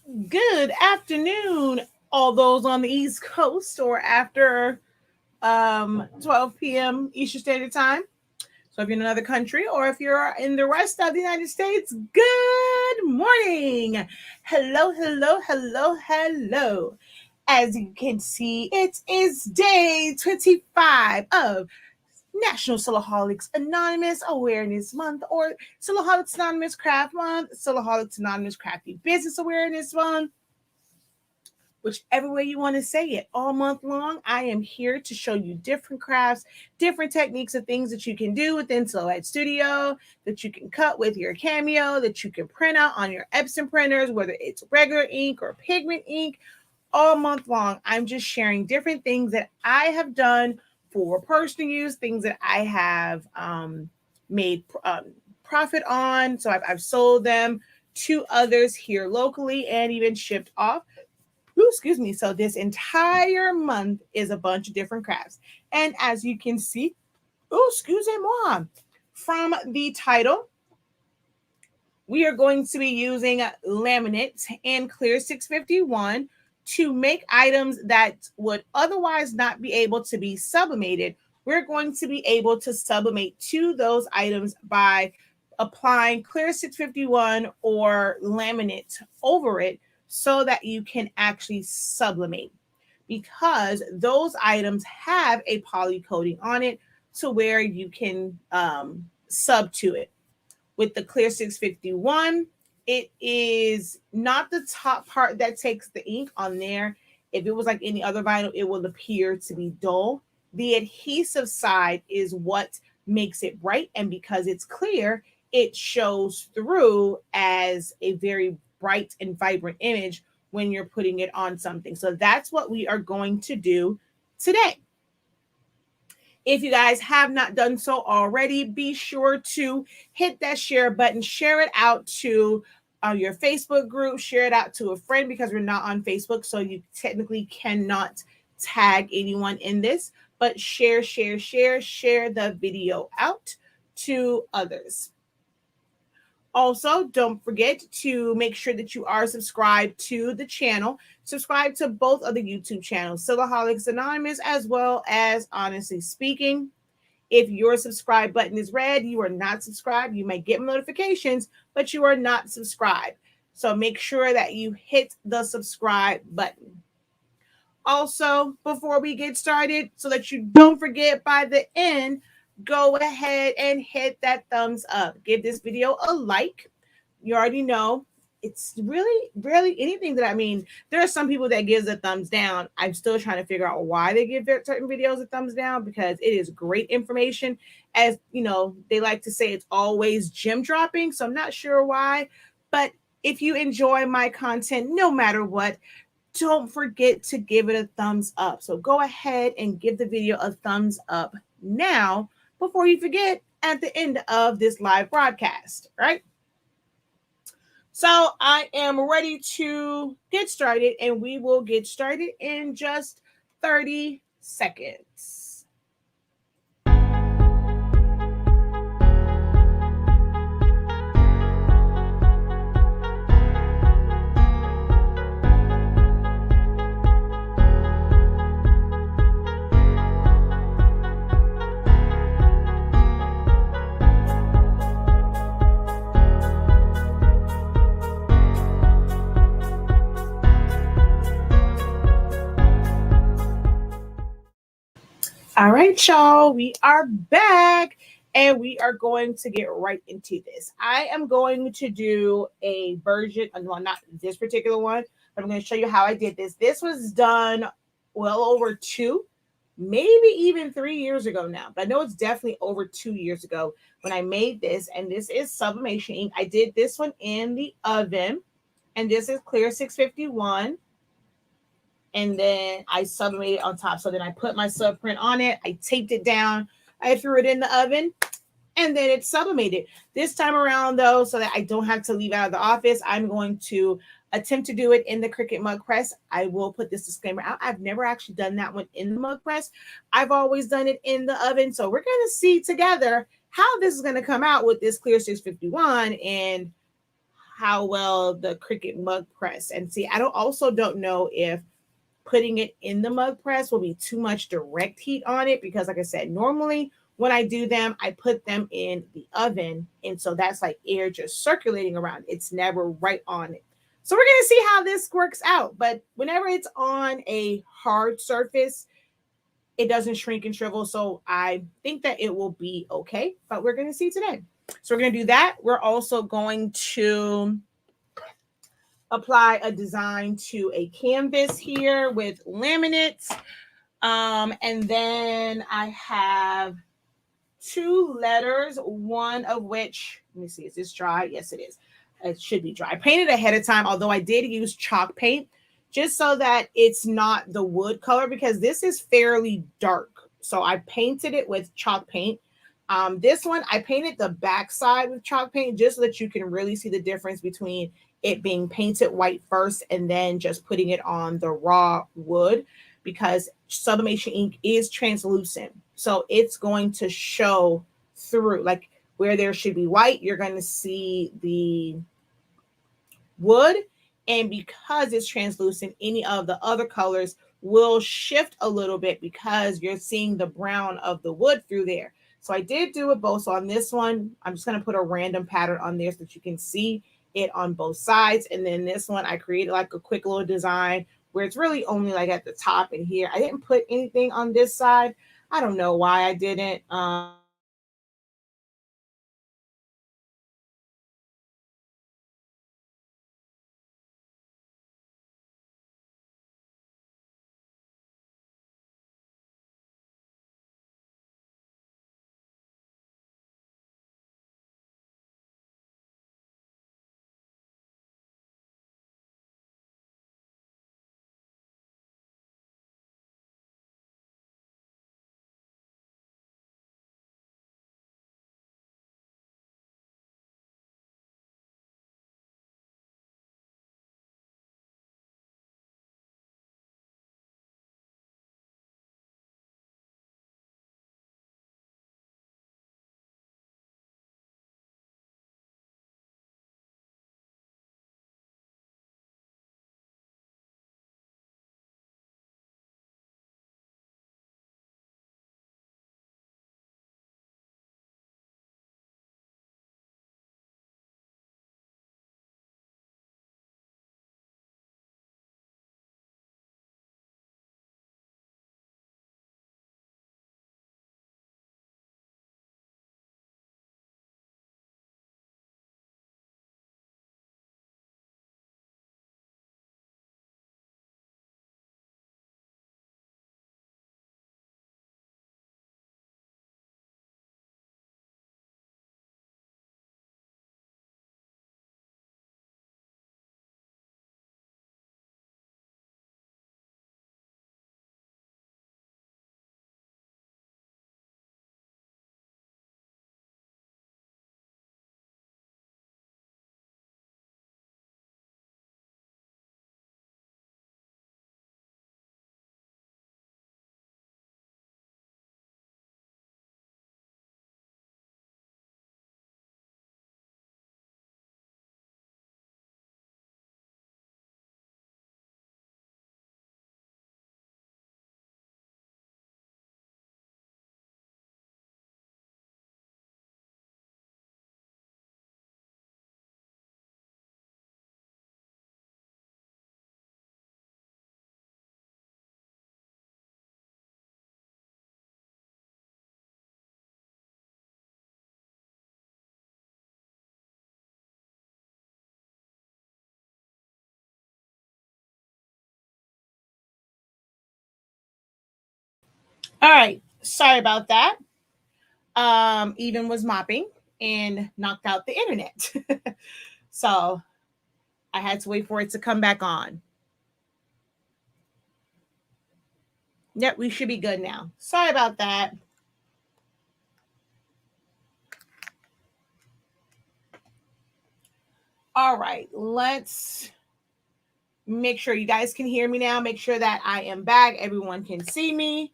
Good afternoon, all those on the East Coast or after 12 p.m. Eastern Standard Time. So if you're in another country or if you're in the rest of the United States, good morning. Hello, hello, hello, hello. As you can see, it is day 25 of National Silaholics Anonymous Awareness Month, or Silaholics Anonymous Craft Month, Silaholics Anonymous Crafty Business Awareness Month, whichever way you want to say it. All month long, I am here to show you different crafts, different techniques of things that you can do within Silhouette Studio, that you can cut with your Cameo, that you can print out on your Epson printers, whether it's regular ink or pigment ink. All month long, I'm just sharing different things that I have done for personal use, things that I have made profit on. So I've sold them to others here locally and even shipped off. Ooh, excuse me. So this entire month is a bunch of different crafts. And as you can see, excusez-moi, from the title, we are going to be using laminate and clear 651 to make items that would otherwise not be able to be sublimated. We're going to be able to sublimate to those items by applying clear 651 or laminate over it so that you can actually sublimate, because those items have a poly coating on it to where you can sub to it. With the clear 651, it is not the top part that takes the ink on there. If it was like any other vinyl, it will appear to be dull. The adhesive side is what makes it bright, and because it's clear, it shows through as a very bright and vibrant image when you're putting it on something. So that's what we are going to do today. If you guys have not done so already, be sure to hit that share button, share it out to your Facebook group, share it out to a friend, because we're not on Facebook, so you technically cannot tag anyone in this, but share the video out to others. Also, don't forget to make sure that you are subscribed to the channel. Subscribe to both of the YouTube channels, Silaholics Anonymous as well as Honestly Speaking. If your subscribe button is red, you are not subscribed. You may get notifications, but you are not subscribed. So make sure that you hit the subscribe button. Also, before we get started, so that you don't forget by the end, go ahead and hit that thumbs up. Give this video a like. You already know it's really anything that, I mean, there are some people that gives a thumbs down. I'm still trying to figure out why they give certain videos a thumbs down, because it is great information. As you know, they like to say it's always gem dropping. So I'm not sure why, but if you enjoy my content, no matter what, don't forget to give it a thumbs up. So go ahead and give the video a thumbs up now before you forget at the end of this live broadcast, right? So I am ready to get started, and we will get started in just 30 seconds. All right, y'all, we are back and we are going to get right into this. I am going to do a version, well, not this particular one, but I'm going to show you how I did this. This was done well over 2, maybe even 3 years ago now, but I know it's definitely over 2 years ago when I made this. And this is Sublimation ink. I did this one in the oven, and this is clear 651. And then I sublimated on top. So then I put my sub print on it. I taped it down. I threw it in the oven, and then it's sublimated. This time around, though, so that I don't have to leave out of the office, I'm going to attempt to do it in the Cricut mug press. I will put this disclaimer out. I've never actually done that one in the mug press. I've always done it in the oven. So we're going to see together how this is going to come out with this clear 651 and how well the Cricut mug press. And see, I don't know if putting it in the mug press will be too much direct heat on it, because like I said, normally when I do them, I put them in the oven. And so that's like air just circulating around. It's never right on it. So we're going to see how this works out. But whenever it's on a hard surface, it doesn't shrink and shrivel. So I think that it will be okay. But we're going to see today. So we're going to do that. We're also going to apply a design to a canvas here with laminates. And then I have 2 letters, one of which, let me see, is this dry? Yes, it is. It should be dry. I painted ahead of time, although I did use chalk paint just so that it's not the wood color, because this is fairly dark. So I painted it with chalk paint. This one, I painted the backside with chalk paint just so that you can really see the difference between it being painted white first and then just putting it on the raw wood, because sublimation ink is translucent. So it's going to show through, like where there should be white, you're going to see the wood. And because it's translucent, any of the other colors will shift a little bit because you're seeing the brown of the wood through there. So I did do it both. So on this one, I'm just going to put a random pattern on there so that you can see it on both sides. And then this one, I created like a quick little design where it's really only like at the top and here. I didn't put anything on this side. I don't know why I didn't. All right. Sorry about that. Eden was mopping and knocked out the internet. So I had to wait for it to come back on. Yep, we should be good now. Sorry about that. All right, let's make sure you guys can hear me now. Make sure that I am back. Everyone can see me.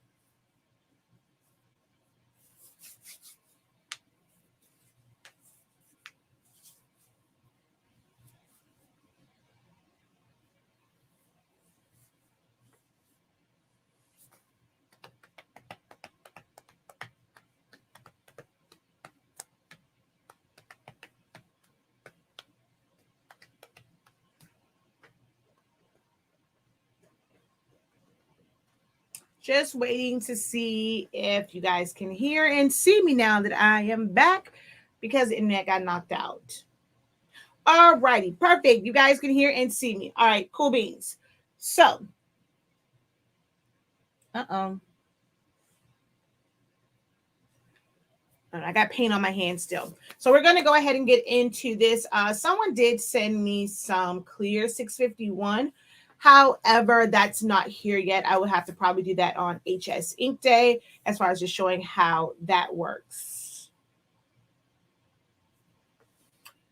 Just waiting to see if you guys can hear and see me now that I am back because the internet got knocked out. All righty, perfect. You guys can hear and see me. All right, cool beans. So, I got paint on my hand still. So we're going to go ahead and get into this. Someone did send me some clear 651. However, that's not here yet. I would have to probably do that on HS Ink Day as far as just showing how that works.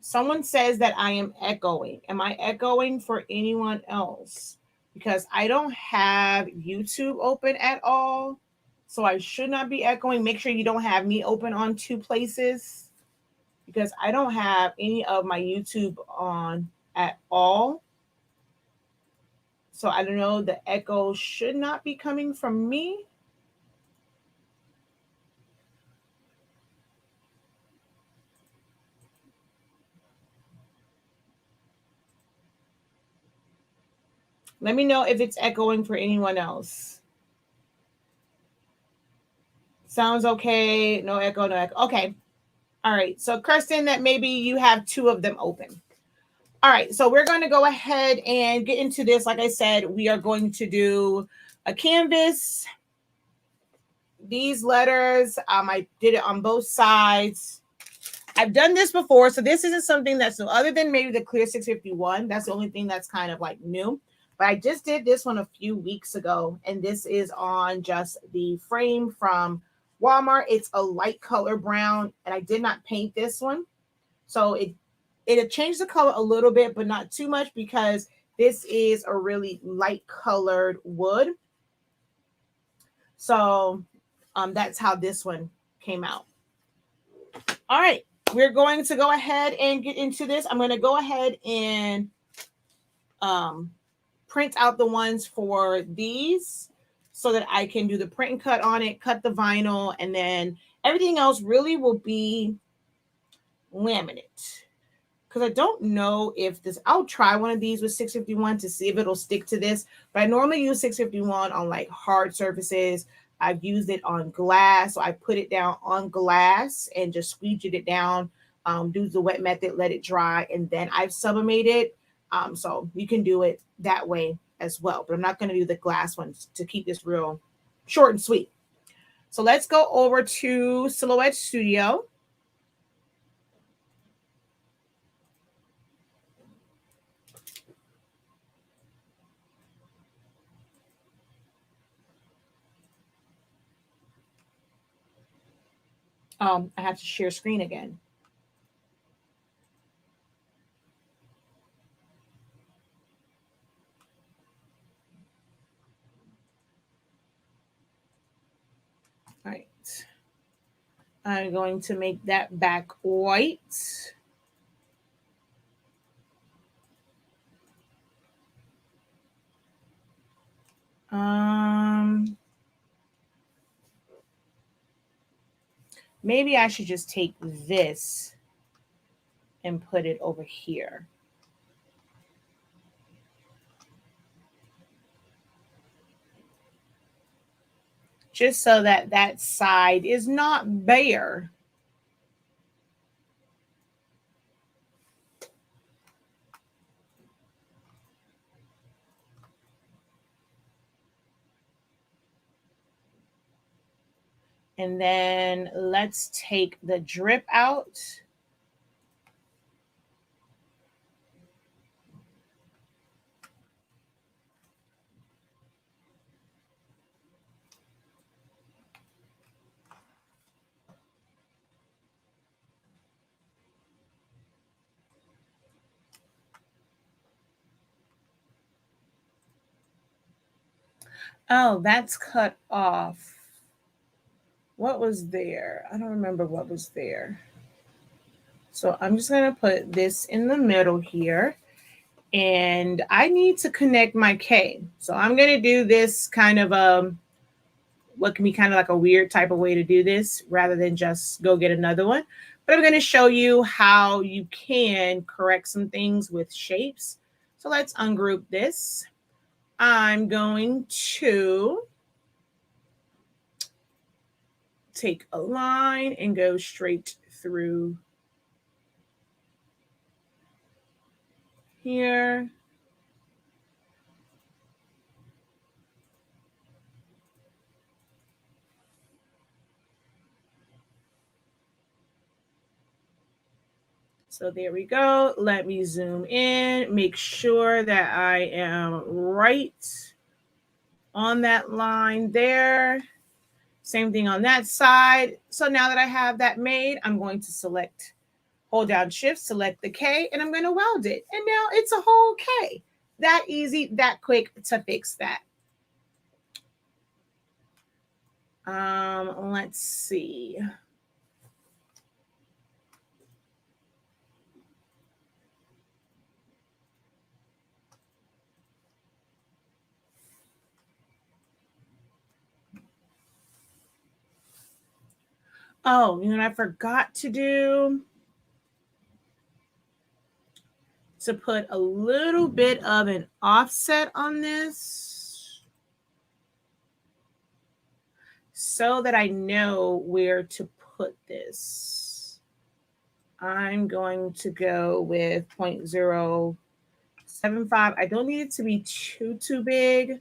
Someone says that I am echoing. Am I echoing for anyone else? Because I don't have YouTube open at all. So I should not be echoing. Make sure you don't have me open on two places because I don't have any of my YouTube on at all. So I don't know, the echo should not be coming from me. Let me know if it's echoing for anyone else. Sounds okay. No echo, no echo. Okay. All right. So Kirsten, that maybe you have two of them open. All right, so we're going to go ahead and get into this. Like I said, we are going to do a canvas. These letters, I did it on both sides. I've done this before, so this isn't something that's new, other than maybe the clear 651. That's the only thing that's kind of like new. But I just did this one a few weeks ago, and this is on just the frame from Walmart. It's a light color brown, and I did not paint this one. So it changed the color a little bit, but not too much because this is a really light colored wood. So that's how this one came out. All right, we're going to go ahead and get into this. I'm going to go ahead and print out the ones for these so that I can do the print and cut on it, cut the vinyl, and then everything else really will be laminate. Because I don't know if this, I'll try one of these with 651 to see if it'll stick to this. But I normally use 651 on like hard surfaces. I've used it on glass. So I put it down on glass and just squeegee it down, do the wet method, let it dry, and then I've sublimated. So you can do it that way as well. But I'm not going to do the glass ones to keep this real short and sweet. So let's go over to Silhouette Studio. I have to share screen again. All right. I'm going to make that back white. Maybe I should just take this and put it over here. Just so that that side is not bare. And then let's take the drip out. Oh, that's cut off. What was there? I don't remember what was there. So I'm just going to put this in the middle here. And I need to connect my K. So I'm going to do this kind of what can be kind of like a weird type of way to do this rather than just go get another one. But I'm going to show you how you can correct some things with shapes. So let's ungroup this. I'm going to take a line and go straight through here. So there we go. Let me zoom in, make sure that I am right on that line there. Same thing on that side. So now that I have that made, I'm going to select, hold down shift, select the K, and I'm going to weld it. And now it's a whole K. That easy, that quick to fix that. Let's see. Oh, you know what I forgot to do? To put a little bit of an offset on this so that I know where to put this. I'm going to go with 0.075. I don't need it to be too big.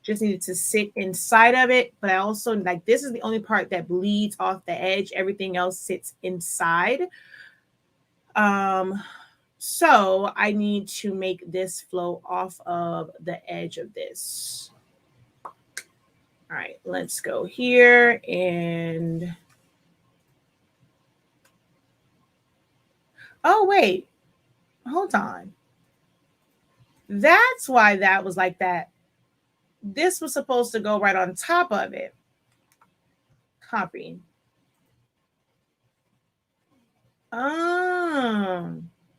Just need it to sit inside of it. But I also, like, this is the only part that bleeds off the edge. Everything else sits inside. So I need to make this flow off of the edge of this. All right, let's go here and, oh, wait, hold on. That's why that was like that. This was supposed to go right on top of it. Copy. Yeah,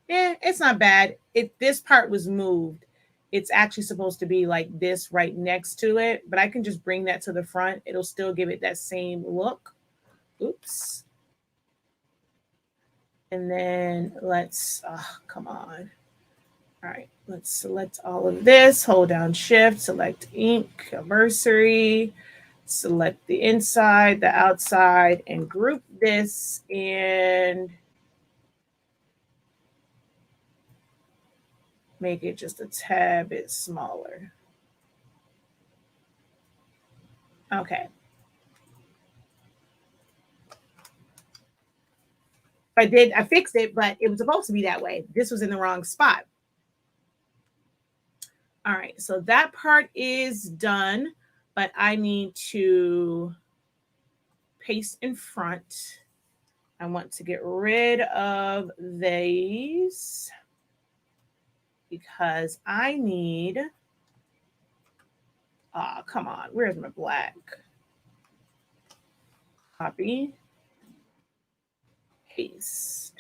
it's not bad. This part was moved. It's actually supposed to be like this right next to it, but I can just bring that to the front. It'll still give it that same look. Oops. And then let's, come on. All right, let's select all of this, hold down shift, select ink, anniversary, select the inside, the outside, and group this and make it just a tad bit smaller. Okay. I fixed it, but it was supposed to be that way. This was in the wrong spot. All right, so that part is done, but I need to paste in front. I want to get rid of these because I need, come on, where's my black? Copy, paste.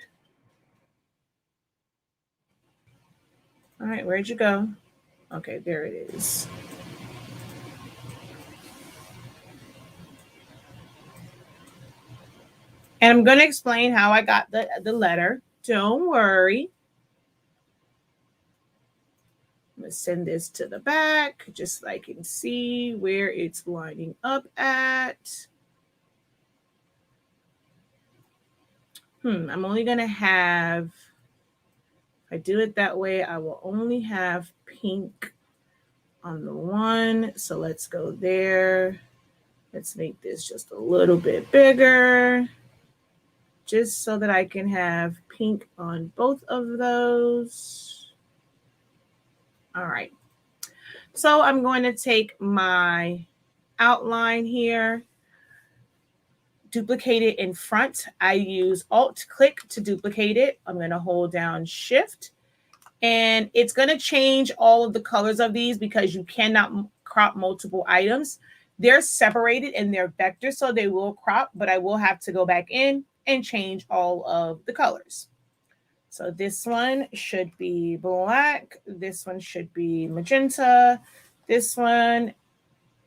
All right, where'd you go? Okay, there it is. And I'm going to explain how I got the letter. Don't worry. I'm going to send this to the back just so I can see where it's lining up at. I'm only going to have, if I do it that way, I will only have pink on the one. So let's go there. Let's make this just a little bit bigger, just so that I can have pink on both of those. All right. So I'm going to take my outline here, duplicate it in front. I use Alt-click to duplicate it. I'm going to hold down Shift. And it's going to change all of the colors of these because you cannot crop multiple items. They're separated and they're vectors, so they will crop, but I will have to go back in and change all of the colors. So this one should be black. This one should be magenta. This one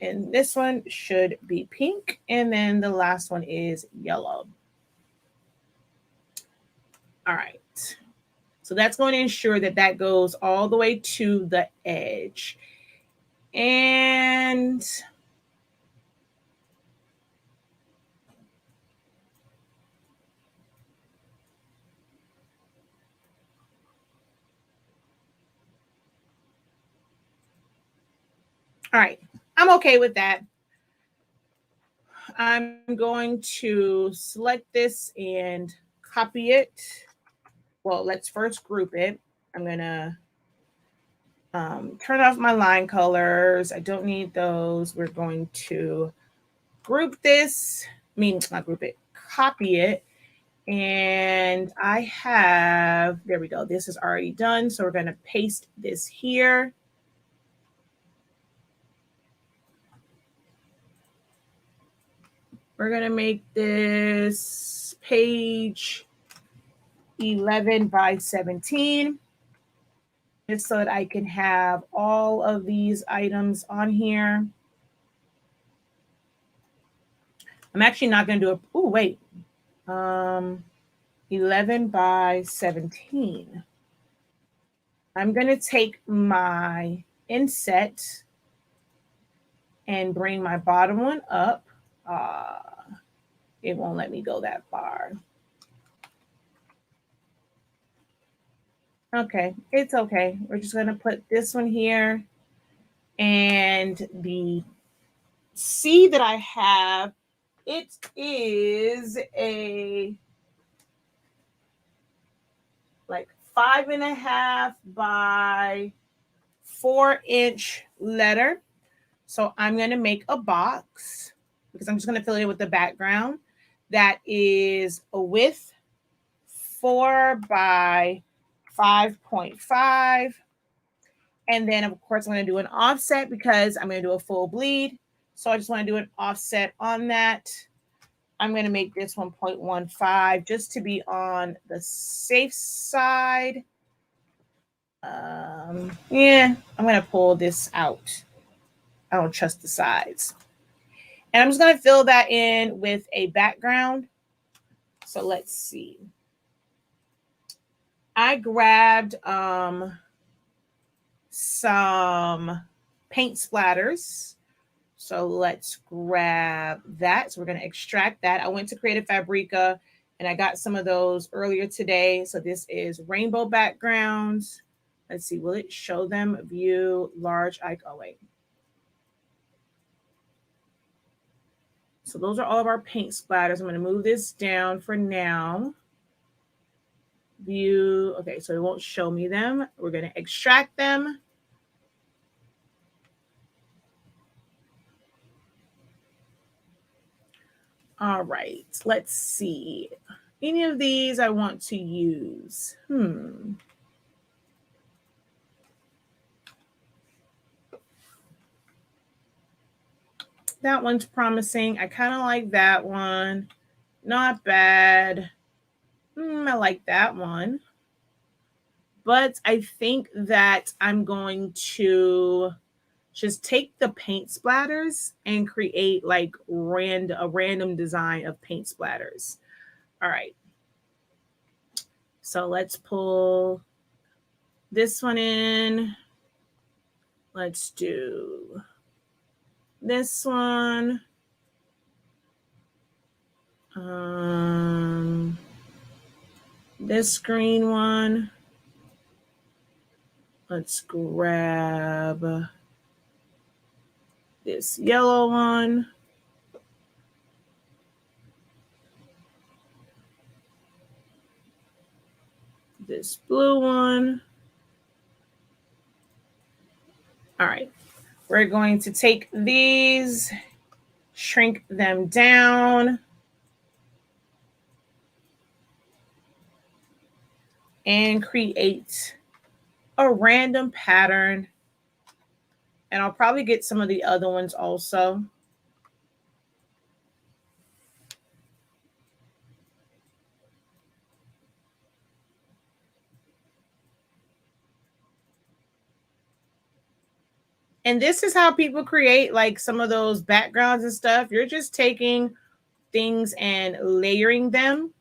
and this one should be pink. And then the last one is yellow. All right. So that's going to ensure that that goes all the way to the edge. And All right, I'm okay with that. I'm going to select this and copy it. Well, let's first group it. I'm gonna turn off my line colors. I don't need those. We're going to group this, not group it, copy it. And I have, there we go. This is already done. So we're going to paste this here. We're going to make this page 11 by 17. Just so that I can have all of these items on here. I'm actually not going to do a, oh, wait. 11 by 17. I'm going to take my inset and bring my bottom one up. It won't let me go that far. Okay, it's okay. We're just going to put this one here. And the C that I have, it is a like 5.5 by 4-inch letter. So I'm going to make a box because I'm just going to fill it in with the background. That is a width 4 by 5.5. And then, of course, I'm going to do an offset because I'm going to do a full bleed. So I just want to do an offset on that. I'm going to make this 1.15 just to be on the safe side. Yeah, I'm going to pull this out. I don't trust the sides. And I'm just going to fill that in with a background. So let's see. I grabbed some paint splatters. So let's grab that. So we're going to extract that. I went to Creative Fabrica and I got some of those earlier today. So this is rainbow backgrounds. Let's see, will it show them? View, large icon. Oh, wait. So those are all of our paint splatters. I'm going to move this down for now. View. Okay, so it won't show me them. We're going to extract them. All right, let's see. Any of these I want to use. That one's promising. I kind of like that one. Not bad. I like that one. But I think that I'm going to just take the paint splatters and create like a random design of paint splatters. All right. So let's pull this one in. Let's do this one. This green one. Let's grab this yellow one. This blue one. All right. We're going to take these, shrink them down, and create a random pattern. And I'll probably get some of the other ones also. And this is how people create like some of those backgrounds and stuff. You're just taking things and layering them.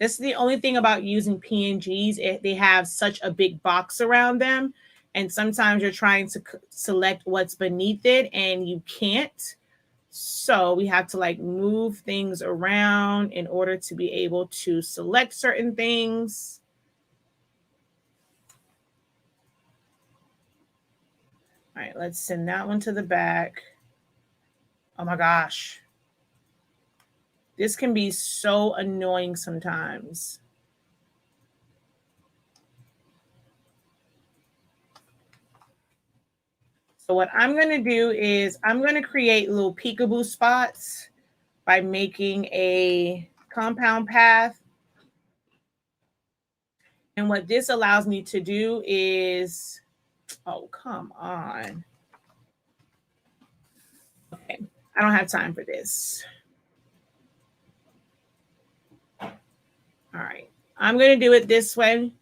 This is the only thing about using PNGs. They have such a big box around them. And sometimes you're trying to select what's beneath it and you can't. So we have to like move things around in order to be able to select certain things. All right, let's send that one to the back. Oh my gosh. This can be so annoying sometimes. So what I'm going to do is I'm going to create little peekaboo spots by making a compound path. And what this allows me to do is, oh, come on. Okay, I don't have time for this. All right, I'm going to do it this way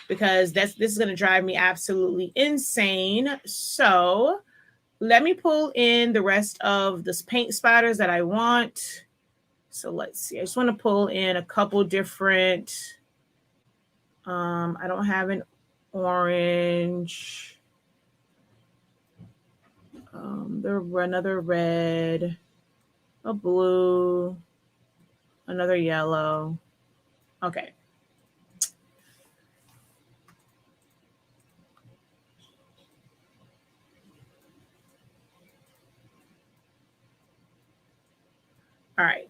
because this is going to drive me absolutely insane. So let me pull in the rest of this paint splatters that I want. So let's see. I just want to pull in a couple different. I don't have an orange. Another red, a blue, another yellow. Okay. All right.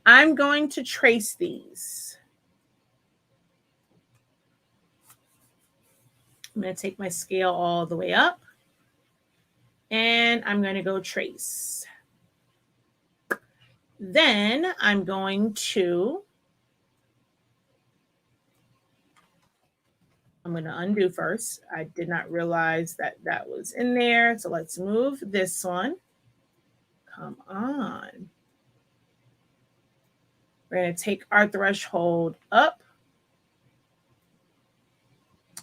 I'm going to trace these. I'm going to take my scale all the way up. And I'm going to go trace. Then I'm going to undo first. I did not realize that that was in there. So let's move this one. Come on. We're going to take our threshold up.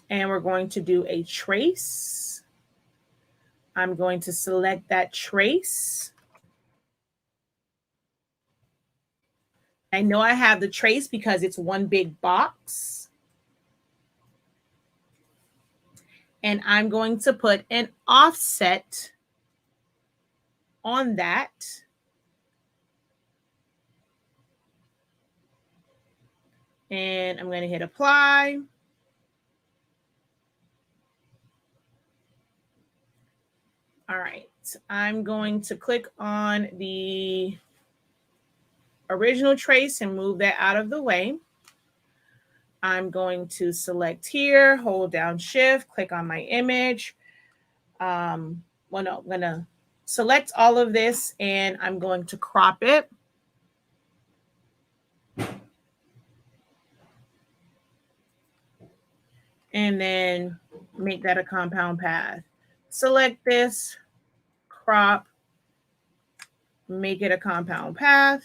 And we're going to do a trace. I'm going to select that trace. I know I have the trace because it's one big box. And I'm going to put an offset on that. And I'm going to hit apply. All right, I'm going to click on the original trace and move that out of the way. I'm going to select here, hold down shift, click on my image. I'm going to select all of this and I'm going to crop it. And then make that a compound path. Select this, crop, make it a compound path,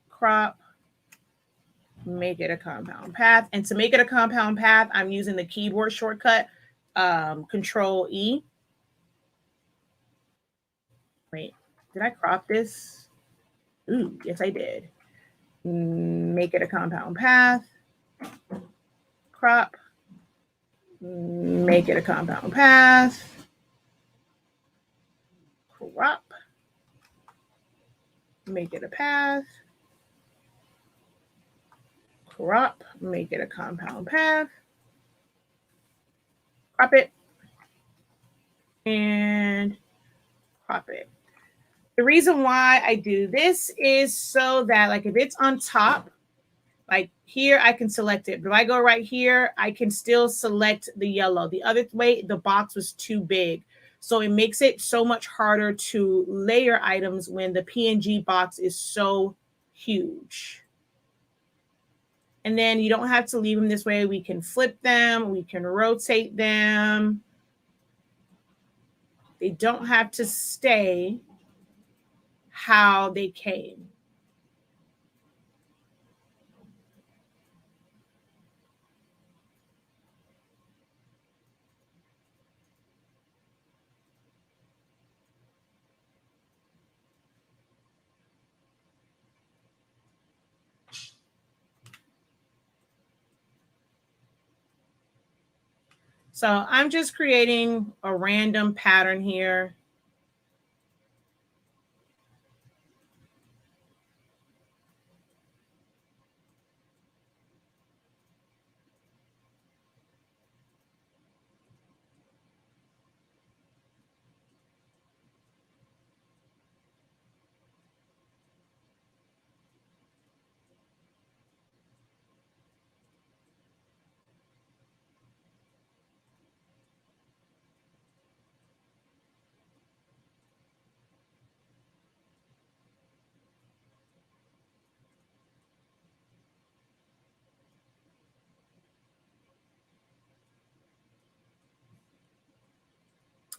crop, make it a compound path. And to make it a compound path, I'm using the keyboard shortcut, Control E. Wait, did I crop this? Ooh, yes, I did. Make it a compound path, crop, make it a compound path, crop, make it a path, crop, make it a compound path, crop it, and crop it. The reason why I do this is so that like if it's on top, like here, I can select it. But if I go right here, I can still select the yellow. The other way, the box was too big. So it makes it so much harder to layer items when the PNG box is so huge. And then you don't have to leave them this way. We can flip them. We can rotate them. They don't have to stay how they came. So I'm just creating a random pattern here.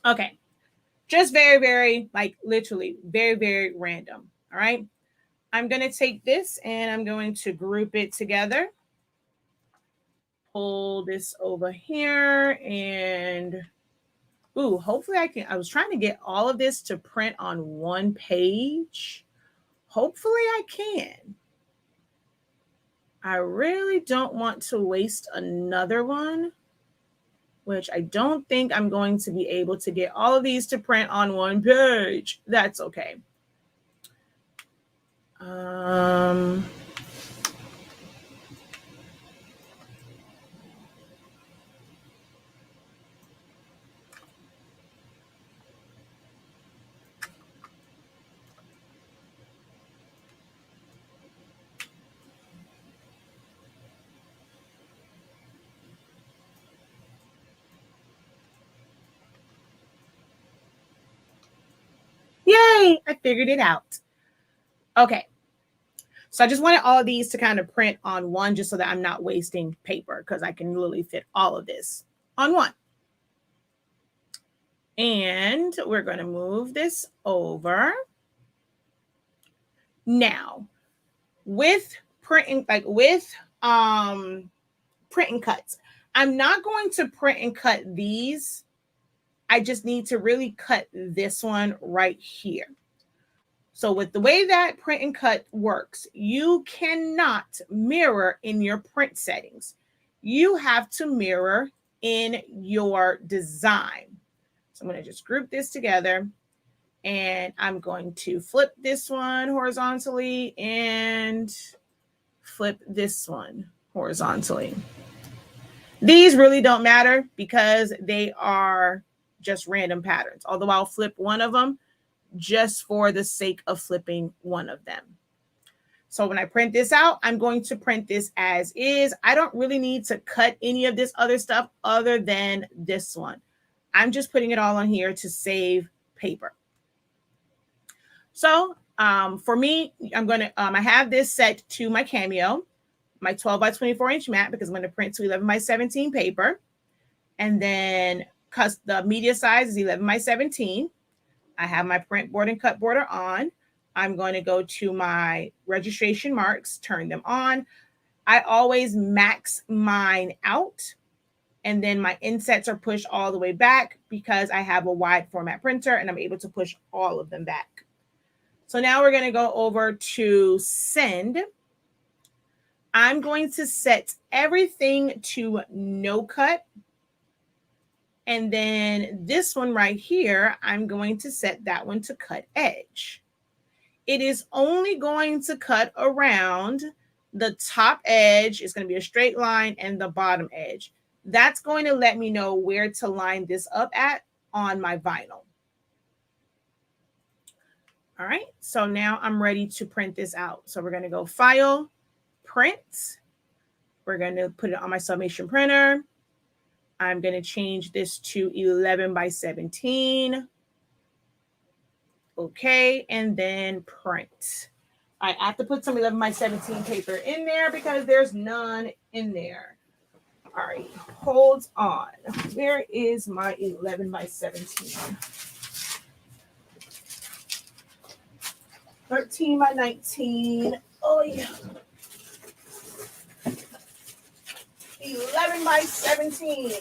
Okay. Just very, very, like literally very, very random. All right. I'm going to take this and I'm going to group it together. Pull this over here and ooh, hopefully I was trying to get all of this to print on one page. Hopefully I can. I really don't want to waste another one, which I don't think I'm going to be able to get all of these to print on one page. That's okay. Yay, I figured it out. Okay. So I just wanted all of these to kind of print on one just so that I'm not wasting paper because I can literally fit all of this on one. And we're going to move this over. Now, with printing, like with print and cuts, I'm not going to print and cut these. I just need to really cut this one right here. So with the way that print and cut works, you cannot mirror in your print settings. You have to mirror in your design. So I'm going to just group this together and I'm going to flip this one horizontally and flip this one horizontally. These really don't matter because they are just random patterns, although I'll flip one of them just for the sake of flipping one of them. So when I print this out, I'm going to print this as is. I don't really need to cut any of this other stuff other than this one. I'm just putting it all on here to save paper. So for me, I'm going to, I have this set to my Cameo, my 12 by 24 inch mat, because I'm going to print to 11 by 17 paper. And then the media size is 11 by 17. I have my print board and cut border on. I'm going to go to my registration marks, turn them on. I always max mine out. And then my insets are pushed all the way back because I have a wide format printer and I'm able to push all of them back. So now we're going to go over to send. I'm going to set everything to no cut. And then this one right here, I'm going to set that one to cut edge. It is only going to cut around the top edge. It's going to be a straight line and the bottom edge. That's going to let me know where to line this up at on my vinyl. All right, so now I'm ready to print this out. So we're going to go File, Print. We're going to put it on my Sublimation printer. I'm going to change this to 11 by 17. Okay, and then print. I have to put some 11 by 17 paper in there because there's none in there. All right, hold on. Where is my 11 by 17? 13 by 19. Oh, yeah. 11 by 17.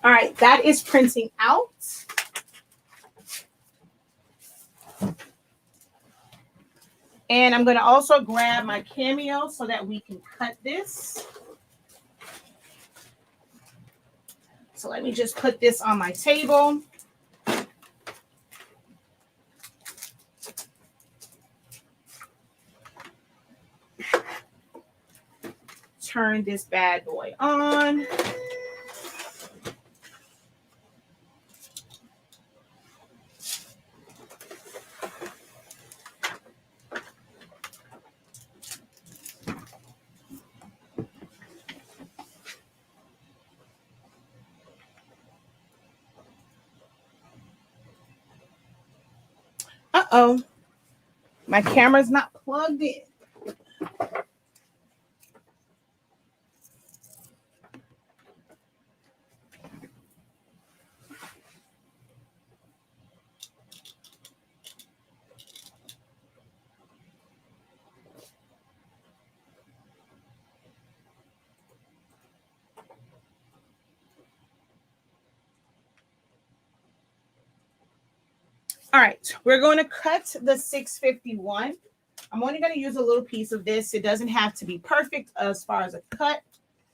All right, that is printing out. And I'm going to also grab my Cameo so that we can cut this. So let me just put this on my table. Turn this bad boy on. Uh-oh. My camera's not plugged in. All right, we're going to cut the 651. I'm only going to use a little piece of this. It doesn't have to be perfect as far as a cut.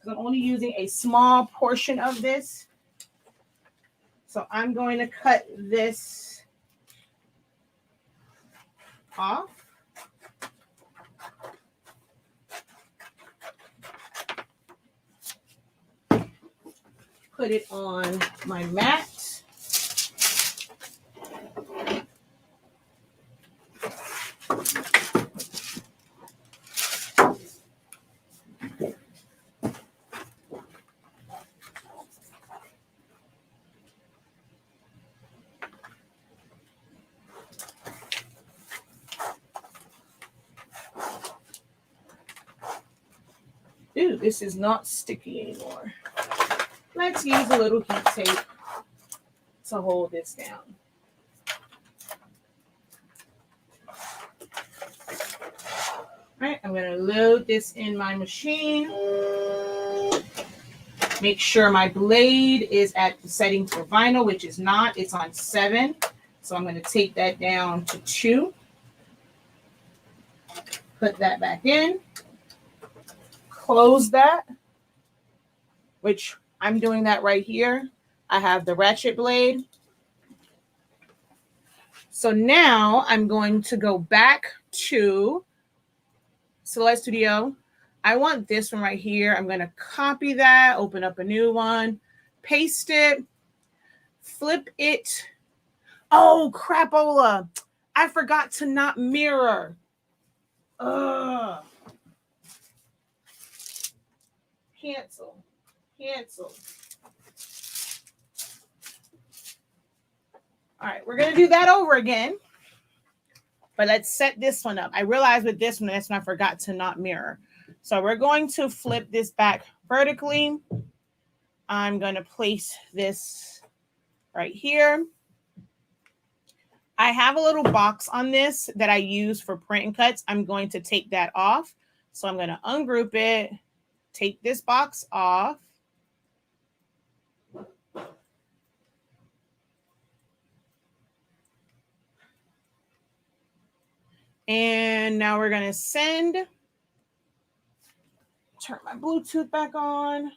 I'm only using a small portion of this. So I'm going to cut this off. Put it on my mat. Ooh, this is not sticky anymore. Let's use a little heat tape to hold this down. All right, I'm going to load this in my machine. Make sure my blade is at the setting for vinyl, which is not. It's on 7. So I'm going to take that down to 2. Put that back in. Close that, which I'm doing that right here. I have the ratchet blade. So now I'm going to go back to Silaholics Studio. I want this one right here. I'm going to copy that, open up a new one, paste it, flip it. Oh, crapola. I forgot to not mirror. Ugh. Cancel. Cancel. All right, we're going to do that over again. But let's set this one up. I realized with this one, that's when I forgot to not mirror. So we're going to flip this back vertically. I'm going to place this right here. I have a little box on this that I use for print and cuts. I'm going to take that off. So I'm going to ungroup it, take this box off. And now we're going to turn my Bluetooth back on.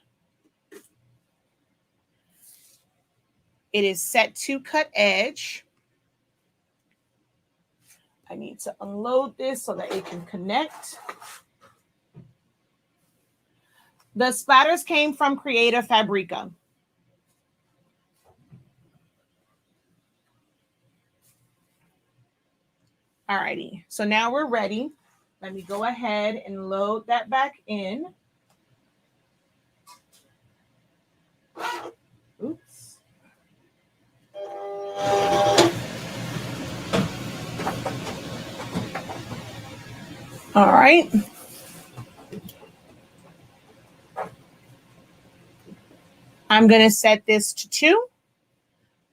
It is set to cut edge. I need to unload this so that it can connect. The splatters came from Creative Fabrica. Alrighty, so now we're ready. Let me go ahead and load that back in. Oops. All right. I'm going to set this to 2.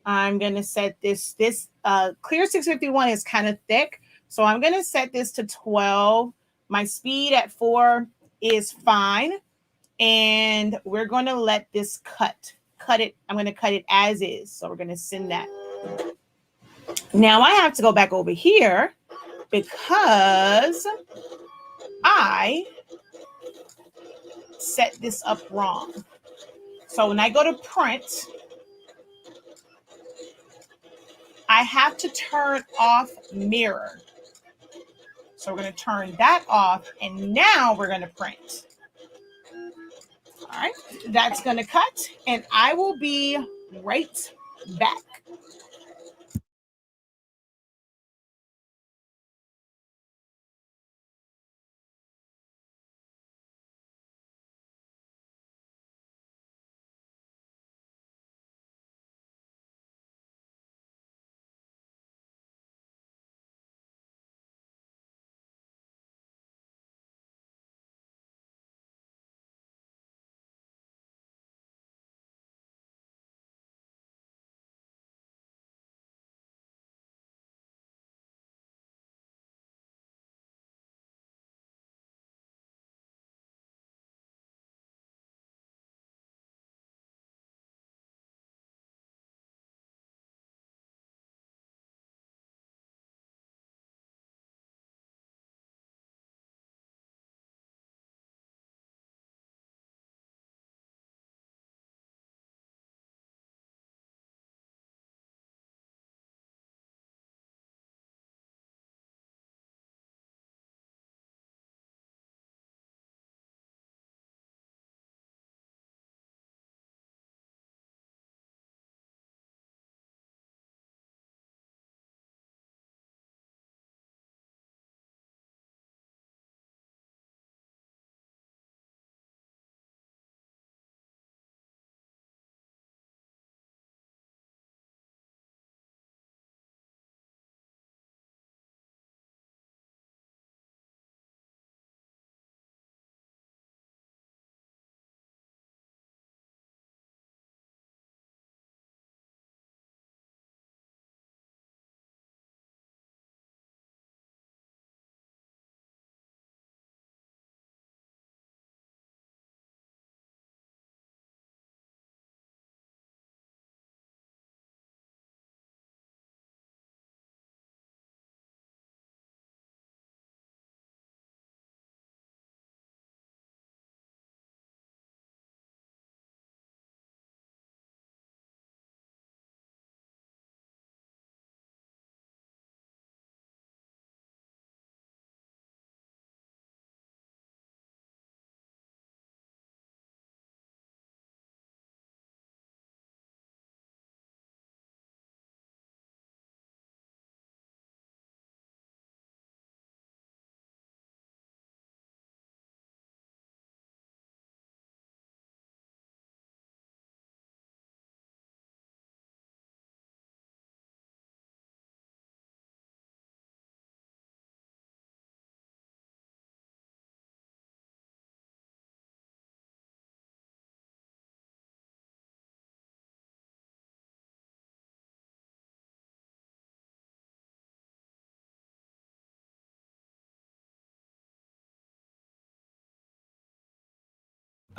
I'm going to set this clear 651 is kind of thick. So I'm going to set this to 12. My speed at 4 is fine. And we're going to let this cut. cut it. I'm going to cut it as is. So we're going to send that. Now I have to go back over here because I set this up wrong. So when I go to print, I have to turn off mirror. So we're going to turn that off, and now we're going to print. All right, that's going to cut, and I will be right back.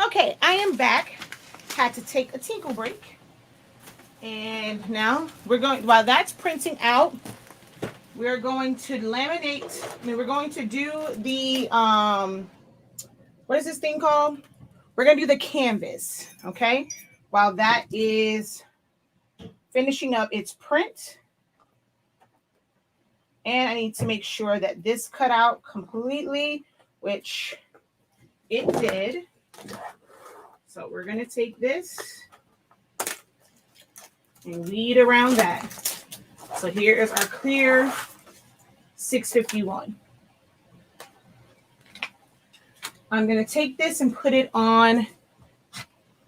Okay, I am back. Had to take a tinkle break. And now we're going, while that's printing out, we're going to laminate. We're going to do the, what is this thing called? We're going to do the canvas, okay? While that is finishing up its print. And I need to make sure that this cut out completely, which it did. So we're going to take this and weed around that. So here is our clear 651. I'm going to take this and put it on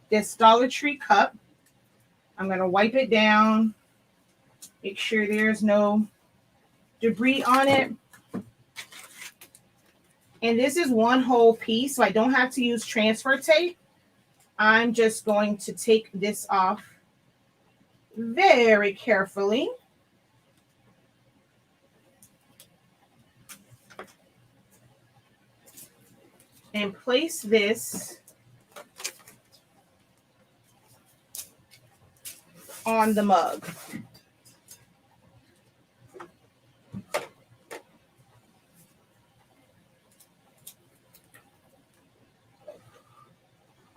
this Dollar Tree cup. I'm going to wipe it down, make sure there's no debris on it. And this is one whole piece, so I don't have to use transfer tape. I'm just going to take this off very carefully. And place this on the mug.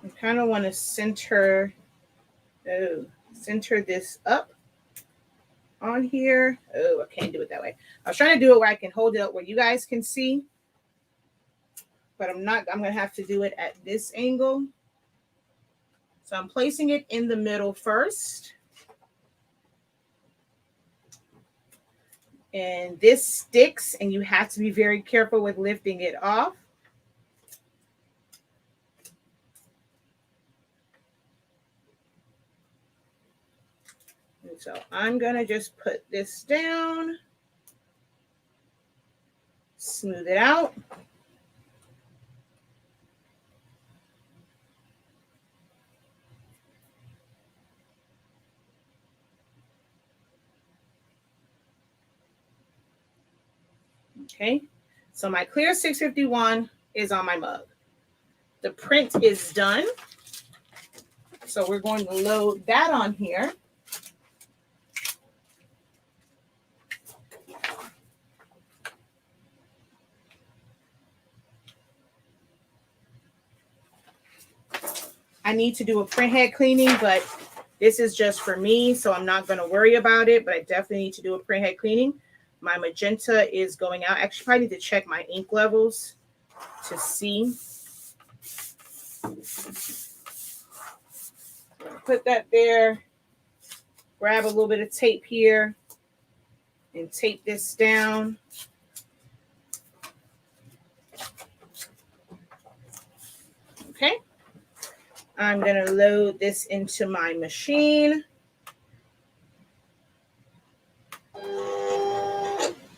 I kind of want to center this up on here. Oh, I can't do it that way. I was trying to do it where I can hold it up where you guys can see, but I'm going to have to do it at this angle. So I'm placing it in the middle first. And this sticks, and you have to be very careful with lifting it off. And so I'm going to just put this down, smooth it out. Okay, so my clear 651 is on my mug. The print is done. So we're going to load that on here. I need to do a print head cleaning, but this is just for me, so I'm not going to worry about it, but I definitely need to do a print head cleaning. My magenta is going out. Actually, probably need to check my ink levels to see. Put that there. Grab a little bit of tape here and tape this down. Okay. I'm going to load this into my machine.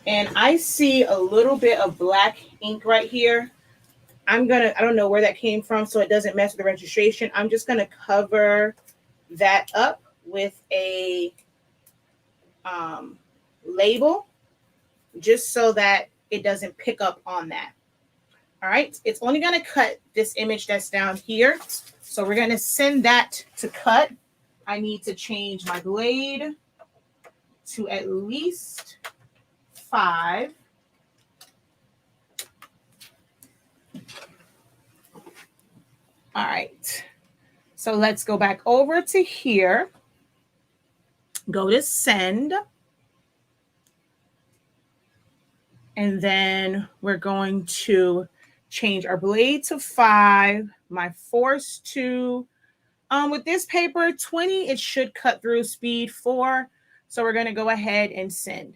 And I see a little bit of black ink right here. I don't know where that came from, so it doesn't mess with the registration. I'm just going to cover that up with a label, just so that it doesn't pick up on that. All right, it's only going to cut this image that's down here. So we're going to send that to cut. I need to change my blade to at least 5. All right, so let's go back over to here. Go to send. And then we're going to change our blade to 5, my force to, with this paper, 20, it should cut through speed 4. So we're going to go ahead and send.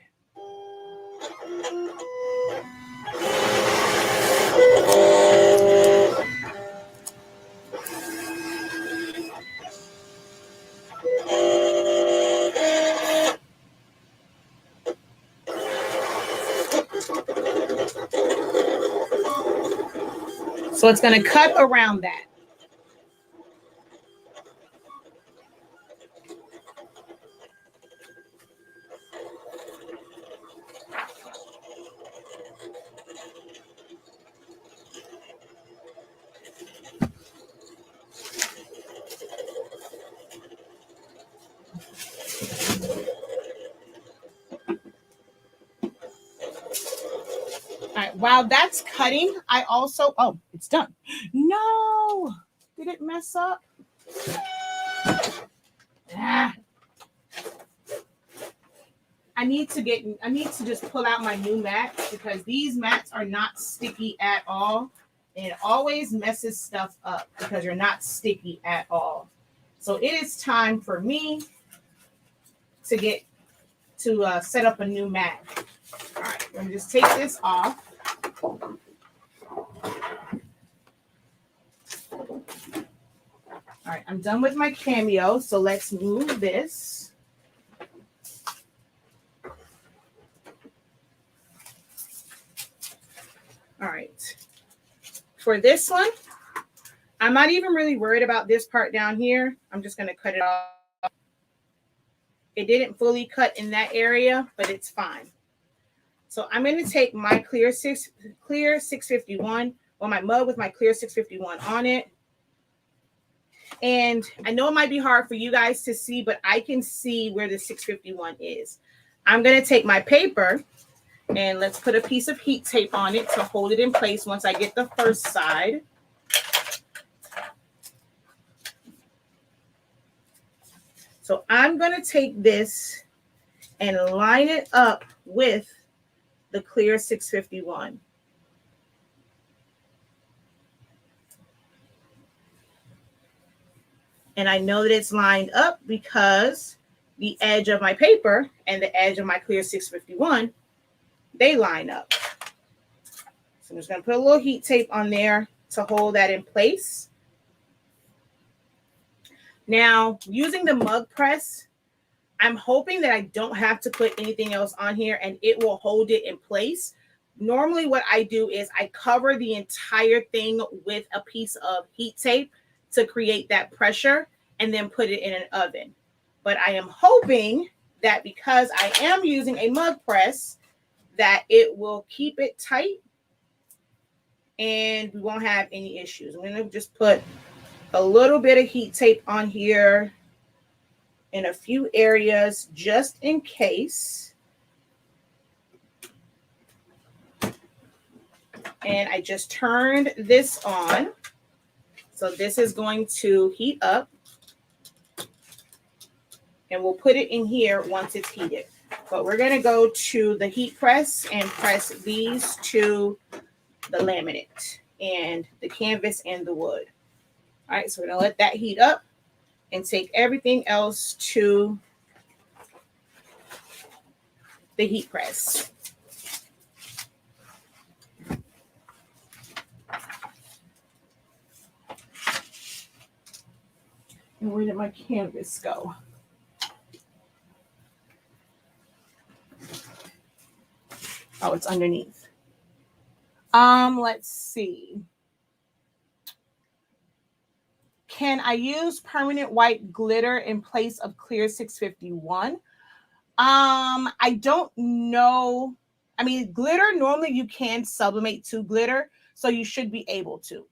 So it's going to cut around that. All right, while that's cutting, I also, oh, it's done. No, did it mess up? Ah. I need to just pull out my new mats, because these mats are not sticky at all. And it always messes stuff up because you're not sticky at all. So it is time for me to set up a new mat. All right, let me just take this off. All right, I'm done with my cameo, so let's move this. All right, for this one, I'm not even really worried about this part down here. I'm just going to cut it off. It didn't fully cut in that area, but it's fine. So I'm going to take my clear 651, or my mug with my clear 651 on it. And I know it might be hard for you guys to see, but I can see where the 651 is. I'm going to take my paper and let's put a piece of heat tape on it to hold it in place once I get the first side. So I'm going to take this and line it up with the clear 651. And I know that it's lined up because the edge of my paper and the edge of my clear 651, they line up. So I'm just going to put a little heat tape on there to hold that in place. Now, using the mug press, I'm hoping that I don't have to put anything else on here and it will hold it in place. Normally what I do is I cover the entire thing with a piece of heat tape to create that pressure and then put it in an oven. But I am hoping that because I am using a mug press, that it will keep it tight and we won't have any issues. I'm going to just put a little bit of heat tape on here in a few areas just in case. And I just turned this on. So this is going to heat up. And we'll put it in here once it's heated. But we're going to go to the heat press and press these to the laminate and the canvas and the wood. All right, so we're going to let that heat up and take everything else to the heat press. And where did my canvas go? Oh, it's underneath. Let's see. Can I use permanent white glitter in place of clear 651? I don't know. I mean, glitter, normally you can sublimate to glitter, so you should be able to.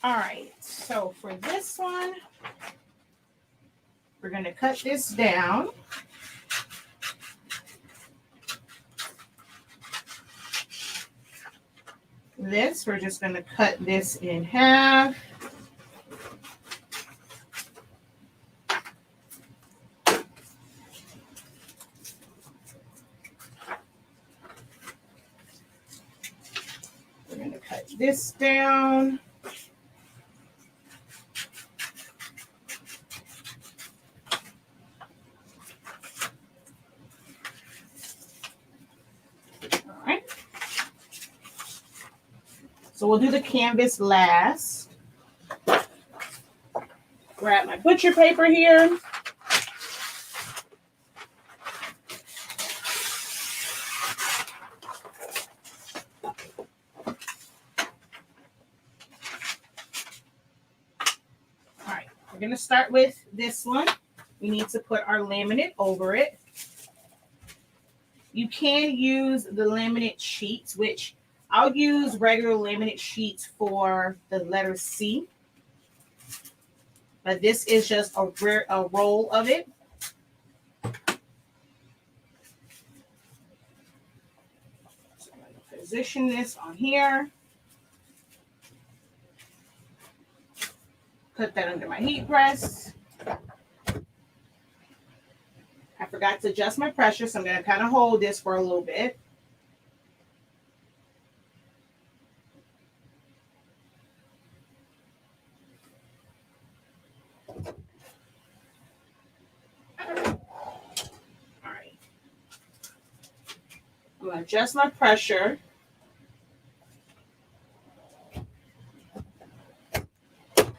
All right, so for this one, we're going to cut this down. This, we're just going to cut this in half. We're going to cut this down. So we'll do the canvas last. Grab my butcher paper here. All right, we're going to start with this one. We need to put our laminate over it. You can use the laminate sheets, which I'll use regular laminate sheets for the letter C. But this is just a roll of it. So I'm going to position this on here. Put that under my heat press. I forgot to adjust my pressure, so I'm going to kind of hold this for a little bit. I'm going to adjust my pressure.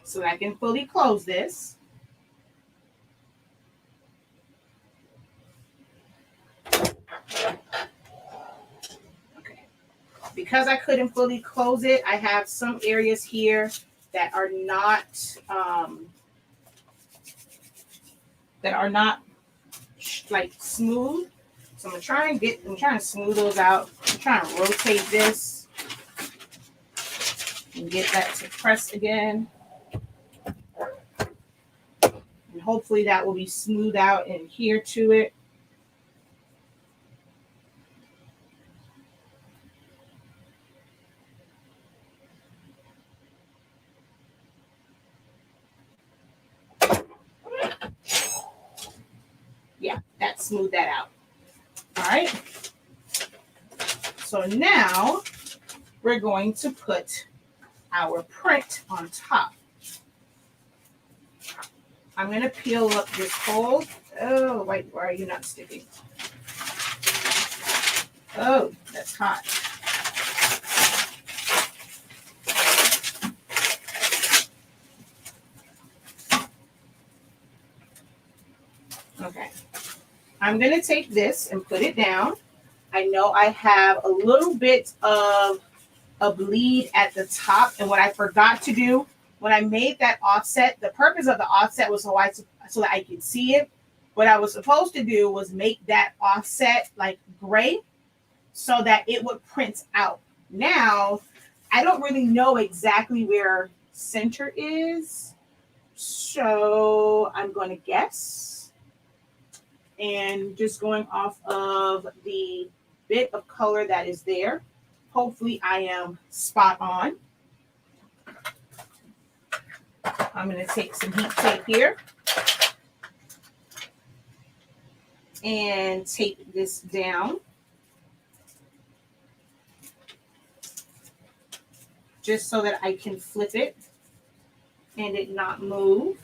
So that I can fully close this. Okay. Because I couldn't fully close it, I have some areas here that are not like smooth. So I'm trying to smooth those out. I'm trying to rotate this and get that to press again. And hopefully that will be smooth out and adhere to it. Yeah, that smoothed that out. All right. So now we're going to put our print on top. I'm going to peel up this whole. Oh, wait, why are you not sticking? Oh, that's hot. Okay. I'm going to take this and put it down. I know I have a little bit of a bleed at the top, and what I forgot to do when I made that offset, the purpose of the offset was so that I could see it. What I was supposed to do was make that offset like gray so that it would print out. Now, I don't really know exactly where center is, so I'm going to guess. And just going off of the bit of color that is there, hopefully I am spot on. I'm going to take some heat tape here and tape this down just so that I can flip it and it not move.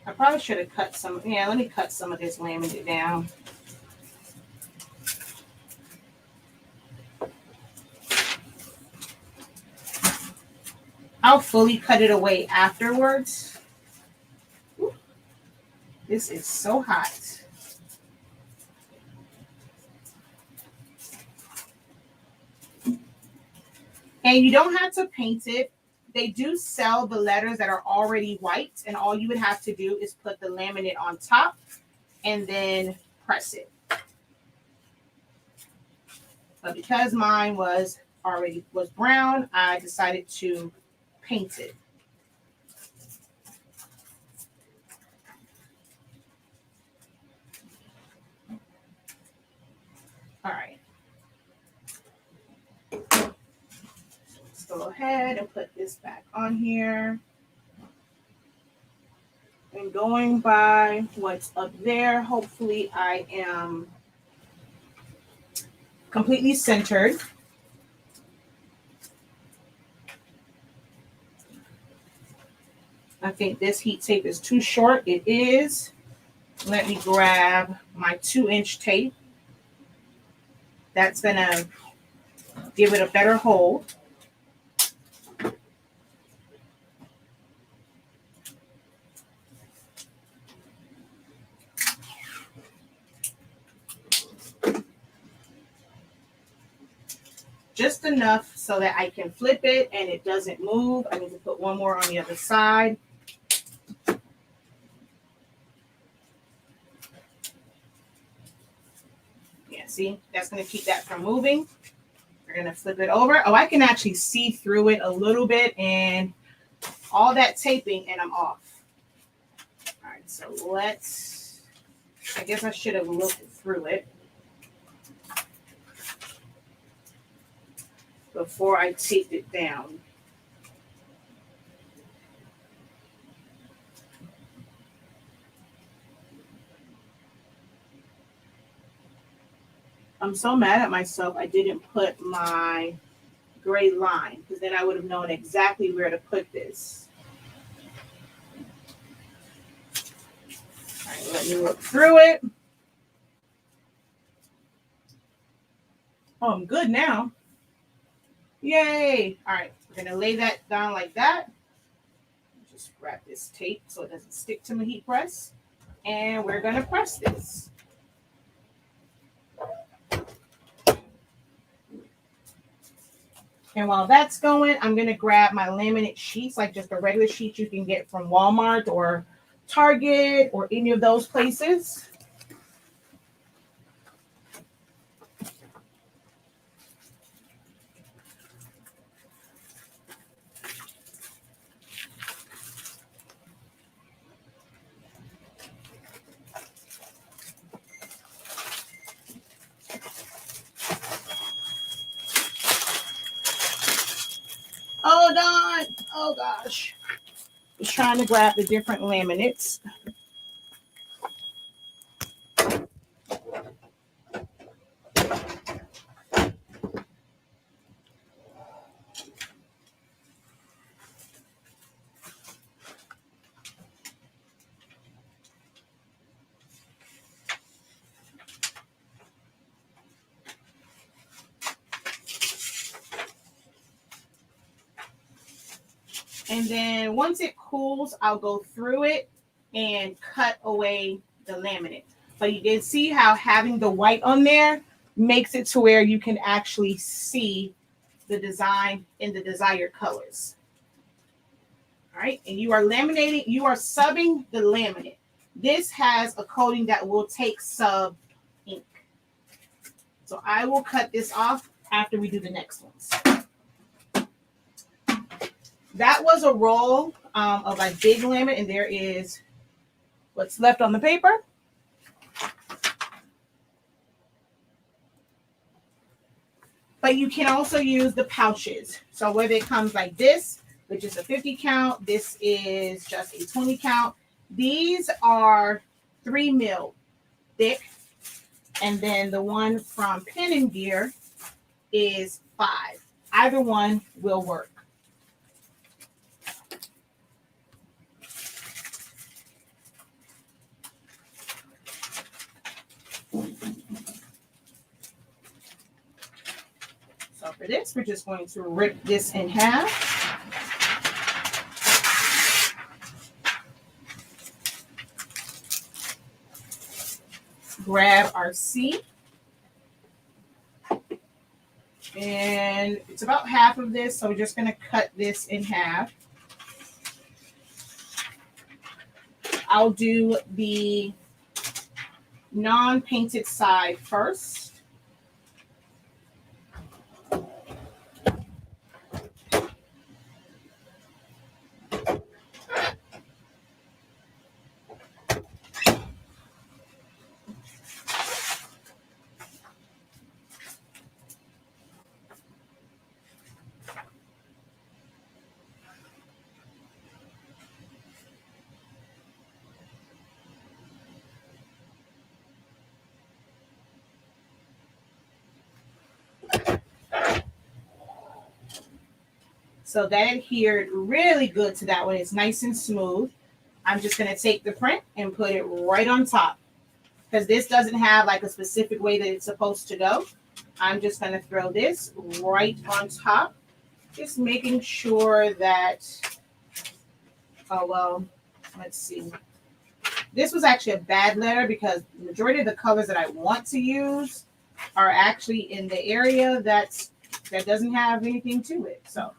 I probably should have cut some. Yeah, let me cut some of this laminate down. I'll fully cut it away afterwards. Ooh, this is so hot. And you don't have to paint it. They do sell the letters that are already white, and all you would have to do is put the laminate on top and then press it. But because mine was brown, I decided to paint it. All right. Let's go ahead and put this back on here. And going by what's up there, hopefully I am completely centered. I think this heat tape is too short. It is. Let me grab my 2-inch tape. That's going to give it a better hold. Just enough so that I can flip it and it doesn't move. I need to put one more on the other side. Yeah, see, that's going to keep that from moving. We're going to flip it over. Oh, I can actually see through it a little bit and all that taping, and I'm off. All right, so I guess I should have looked through it before I taped it down. I'm so mad at myself I didn't put my gray line, because then I would have known exactly where to put this. All right, let me look through it. Oh, I'm good now. Yay. All right, we're going to lay that down like that. Just grab this tape so it doesn't stick to my heat press. And we're going to press this. And while that's going, I'm going to grab my laminate sheets, like just a regular sheet you can get from Walmart or Target or any of those places. Oh, Don. Oh, gosh. Just trying to grab the different laminates. And then once it cools, I'll go through it and cut away the laminate. But you did see how having the white on there makes it to where you can actually see the design in the desired colors. All right, and you are laminating, you are subbing the laminate. This has a coating that will take sub ink. So I will cut this off after we do the next ones. That was a roll of like big laminate, and there is what's left on the paper. But you can also use the pouches. So whether it comes like this, which is a 50 count, this is just a 20 count. These are 3 mil thick. And then the one from Pen and Gear is 5. Either one will work. So for this, we're just going to rip this in half. Grab our C. And it's about half of this, so we're just going to cut this in half. I'll do the non-painted side first. So that adhered really good to that one. It's nice and smooth. I'm just going to take the print and put it right on top, because this doesn't have like a specific way that it's supposed to go. I'm just going to throw this right on top, just making sure that, oh, well, let's see. This was actually a bad letter because the majority of the colors that I want to use are actually in the area that doesn't have anything to it. So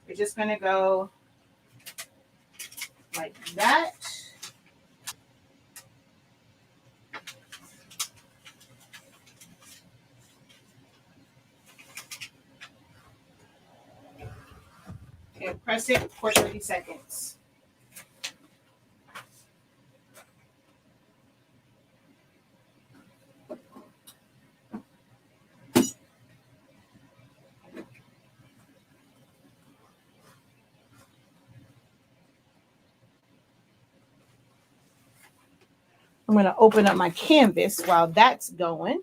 we're just going to go like that. And press it for 30 seconds. I'm going to open up my canvas while that's going.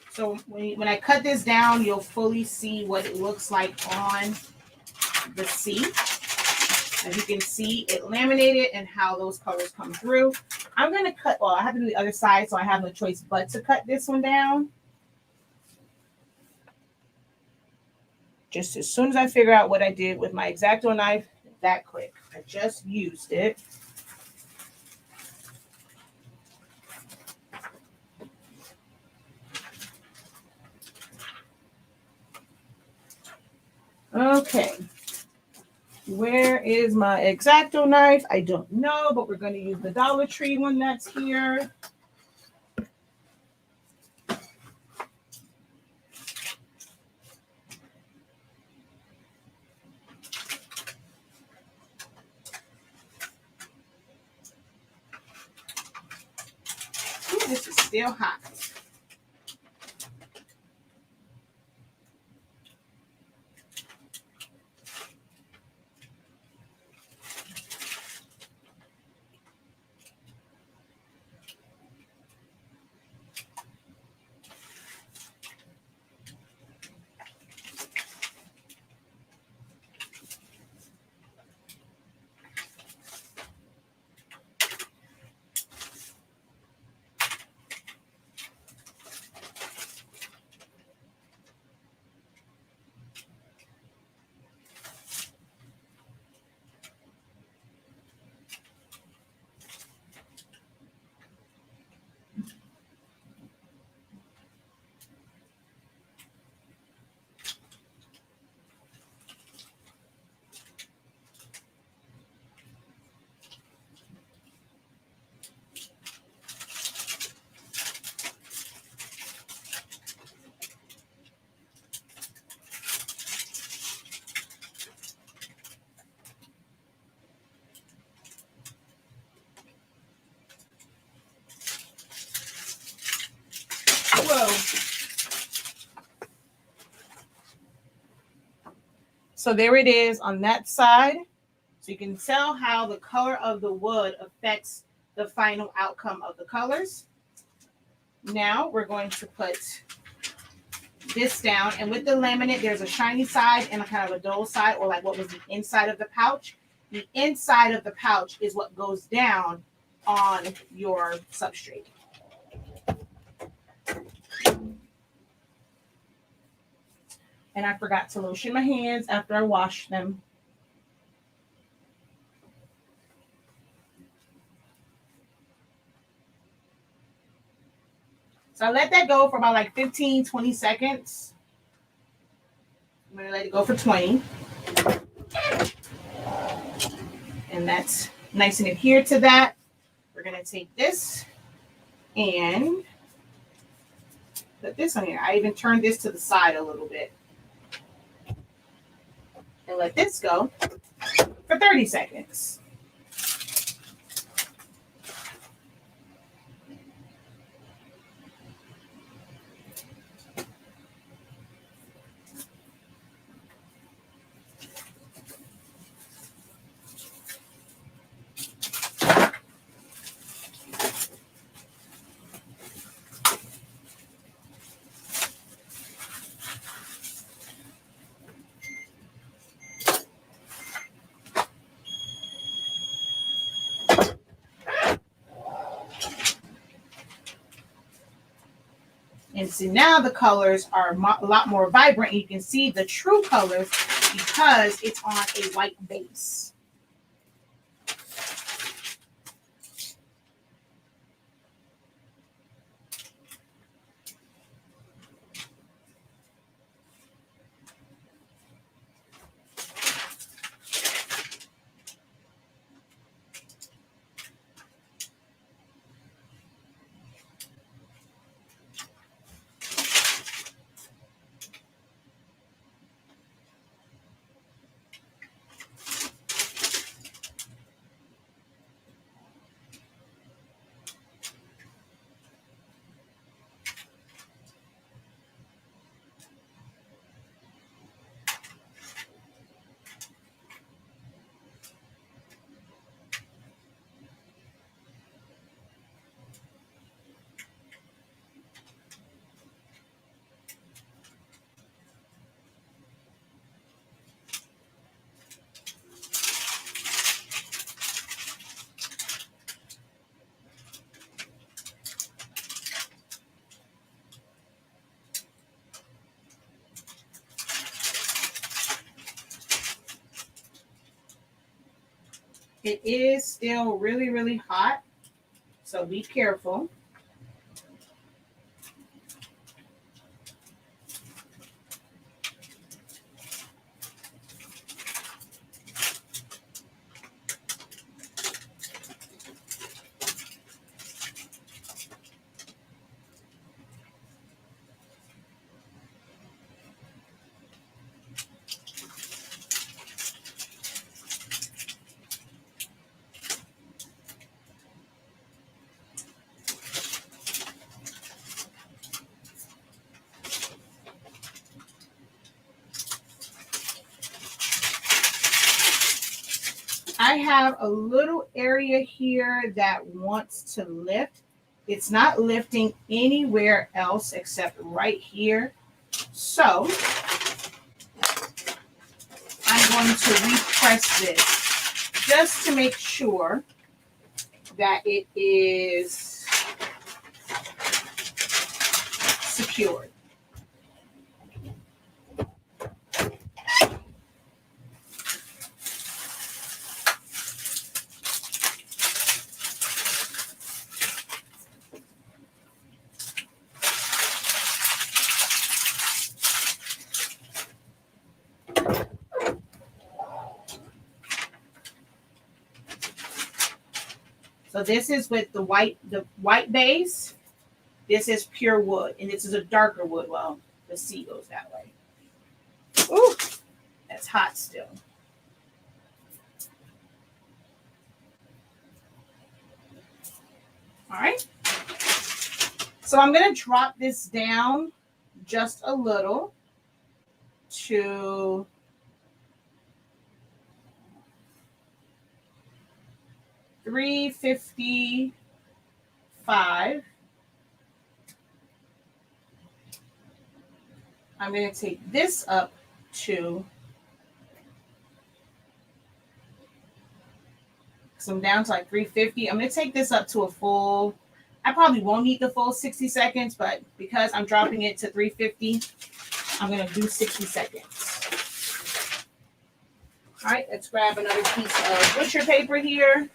So when I cut this down, you'll fully see what it looks like on the C. As you can see, it laminated and how those colors come through. I'm going to cut, well, I have to do the other side, so I have no choice but to cut this one down. just as soon as I figure out what I did with my X-Acto knife, that quick. I just used it. Okay. Where is my X-Acto knife? I don't know, but we're going to use the Dollar Tree one that's here. Ooh, this is still hot. Whoa. So there it is on that side. So you can tell how the color of the wood affects the final outcome of the colors. Now we're going to put this down. And with the laminate, there's a shiny side and a kind of a dull side, or like what was the inside of the pouch. The inside of the pouch is what goes down on your substrate. And I forgot to lotion my hands after I washed them. So I let that go for about like 15, 20 seconds. I'm going to let it go for 20. And that's nice and adhered to that. We're going to take this and put this on here. I even turned this to the side a little bit. And let this go for 30 seconds. And see, now the colors are a lot more vibrant. You can see the true colors because it's on a white base. It is still really, really hot, so be careful. I have a little area here that wants to lift. It's not lifting anywhere else except right here. So I'm going to repress this just to make sure that it is secured. So this is with the white base. This is pure wood, and this is a darker wood. Well, the C goes that way. Ooh, that's hot still. All right. So I'm going to drop this down just a little to 355. I'm going to take this up to, so I'm down to like 350. I'm going to take this up to a full, I probably won't need the full 60 seconds, but because I'm dropping it to 350, I'm going to do 60 seconds. All right, let's grab another piece of butcher paper here.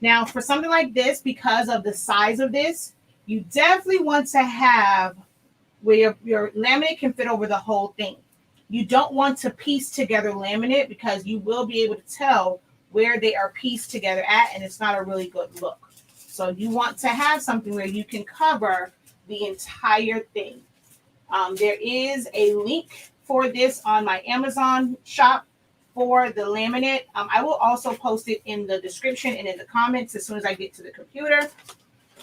Now, for something like this, because of the size of this, you definitely want to have where your laminate can fit over the whole thing. You don't want to piece together laminate because you will be able to tell where they are pieced together at, and it's not a really good look. So you want to have something where you can cover the entire thing. There is a link for this on my Amazon shop for the laminate. I will also post it in the description and in the comments as soon as I get to the computer.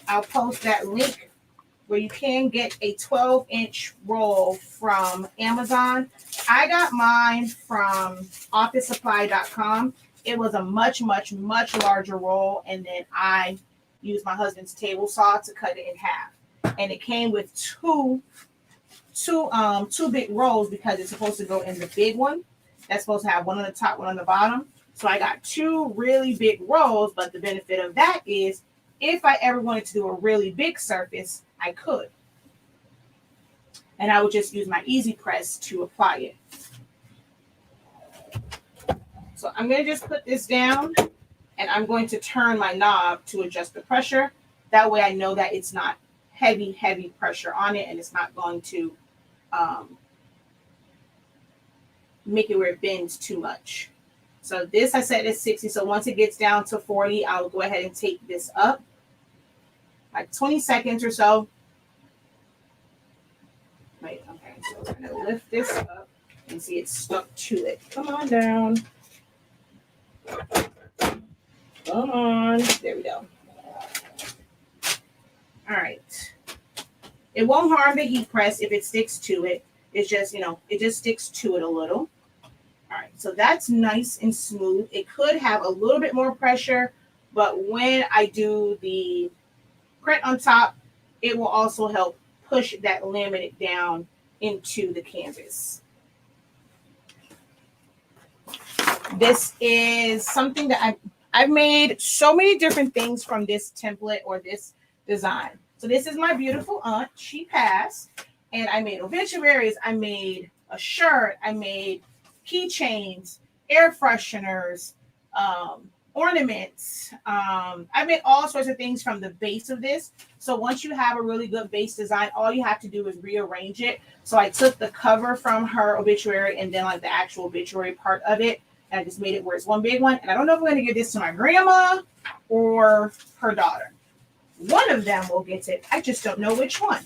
I'll post that link where you can get a 12-inch roll from Amazon. I got mine from OfficeSupply.com. It was a much, much, much larger roll, and then I used my husband's table saw to cut it in half. And it came with two big rolls because it's supposed to go in the big one. That's supposed to have one on the top, one on the bottom. So I got two really big rolls, but the benefit of that is if I ever wanted to do a really big surface, I could. And I would just use my Easy Press to apply it. So I'm going to just put this down, and I'm going to turn my knob to adjust the pressure. That way I know that it's not heavy, heavy pressure on it, and it's not going to make it where it bends too much. So this I set at 60. So once it gets down to 40, I'll go ahead and take this up like 20 seconds or so. Wait, okay, so I'm gonna lift this up and see it's stuck to it. Come on down. Come on. There we go. All right. It won't harm the heat press if it sticks to it. It's just, it just sticks to it a little. All right, so that's nice and smooth. It could have a little bit more pressure, but when I do the print on top, it will also help push that laminate down into the canvas. This is something that I've made so many different things from this template or this design. So this is my beautiful aunt. She passed, and I made obituaries. I made a shirt. I made keychains, air fresheners, ornaments. I made all sorts of things from the base of this. So once you have a really good base design, all you have to do is rearrange it. So I took the cover from her obituary and then like the actual obituary part of it, and I just made it where it's one big one. And I don't know if I'm going to give this to my grandma or her daughter. One of them will get it. I just don't know which one.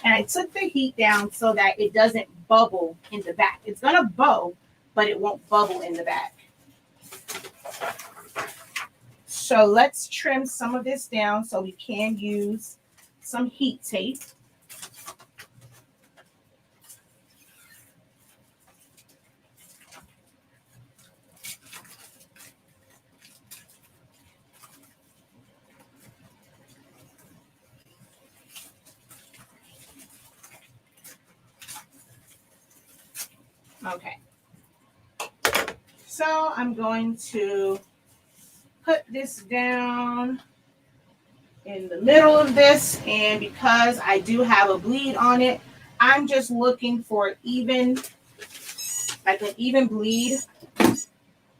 And I took the heat down so that it doesn't bubble in the back. It's going to bow, but it won't bubble in the back. So let's trim some of this down so we can use some heat tape. Okay, so I'm going to put this down in the middle of this, and because I do have a bleed on it, I'm just looking for even, like an even bleed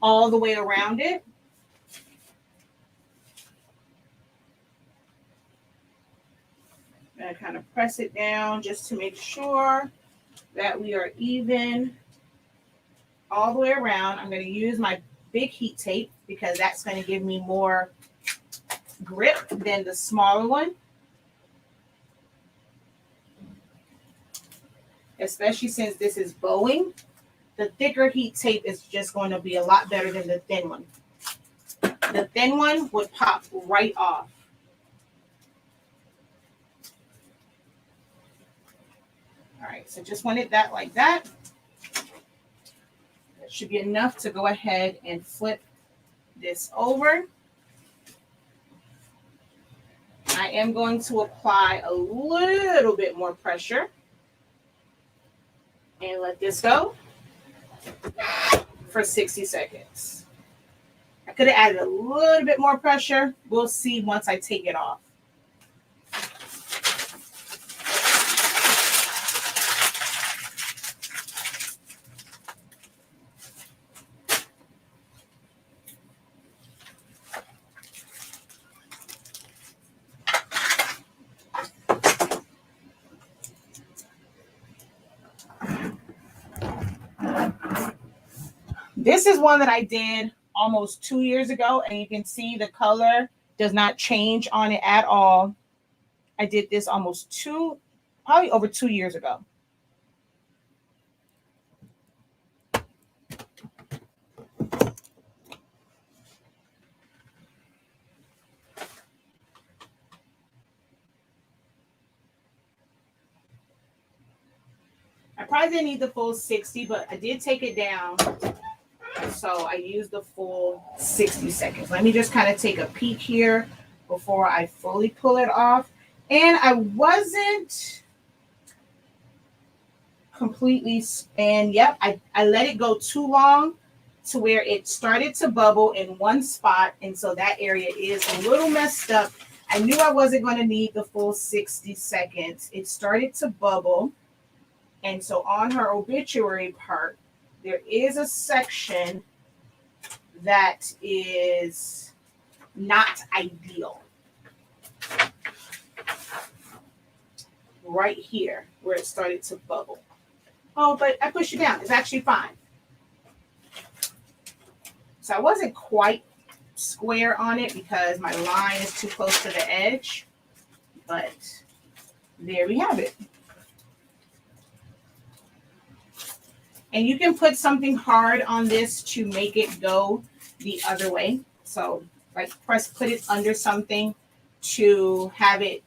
all the way around it. I'm going to kind of press it down just to make sure that we are even all the way around. I'm going to use my big heat tape because that's going to give me more grip than the smaller one. Especially since this is bowing, the thicker heat tape is just going to be a lot better than the thin one. The thin one would pop right off. All right, so just wanted that like that. That should be enough to go ahead and flip this over. I am going to apply a little bit more pressure and let this go for 60 seconds. I could have added a little bit more pressure. We'll see once I take it off. This is one that I did almost 2 years ago, and you can see the color does not change on it at all. I did this probably over 2 years ago. I probably didn't need the full 60, but I did take it down. So I used the full 60 seconds. Let me just kind of take a peek here before I fully pull it off. And I wasn't completely, and yep, I let it go too long to where it started to bubble in one spot. And so that area is a little messed up. I knew I wasn't going to need the full 60 seconds. It started to bubble. And so on her obituary part, there is a section that is not ideal. Right here, where it started to bubble. Oh, but I pushed it down. It's actually fine. So I wasn't quite square on it because my line is too close to the edge. But there we have it. And you can put something hard on this to make it go the other way. So like put it under something to have it,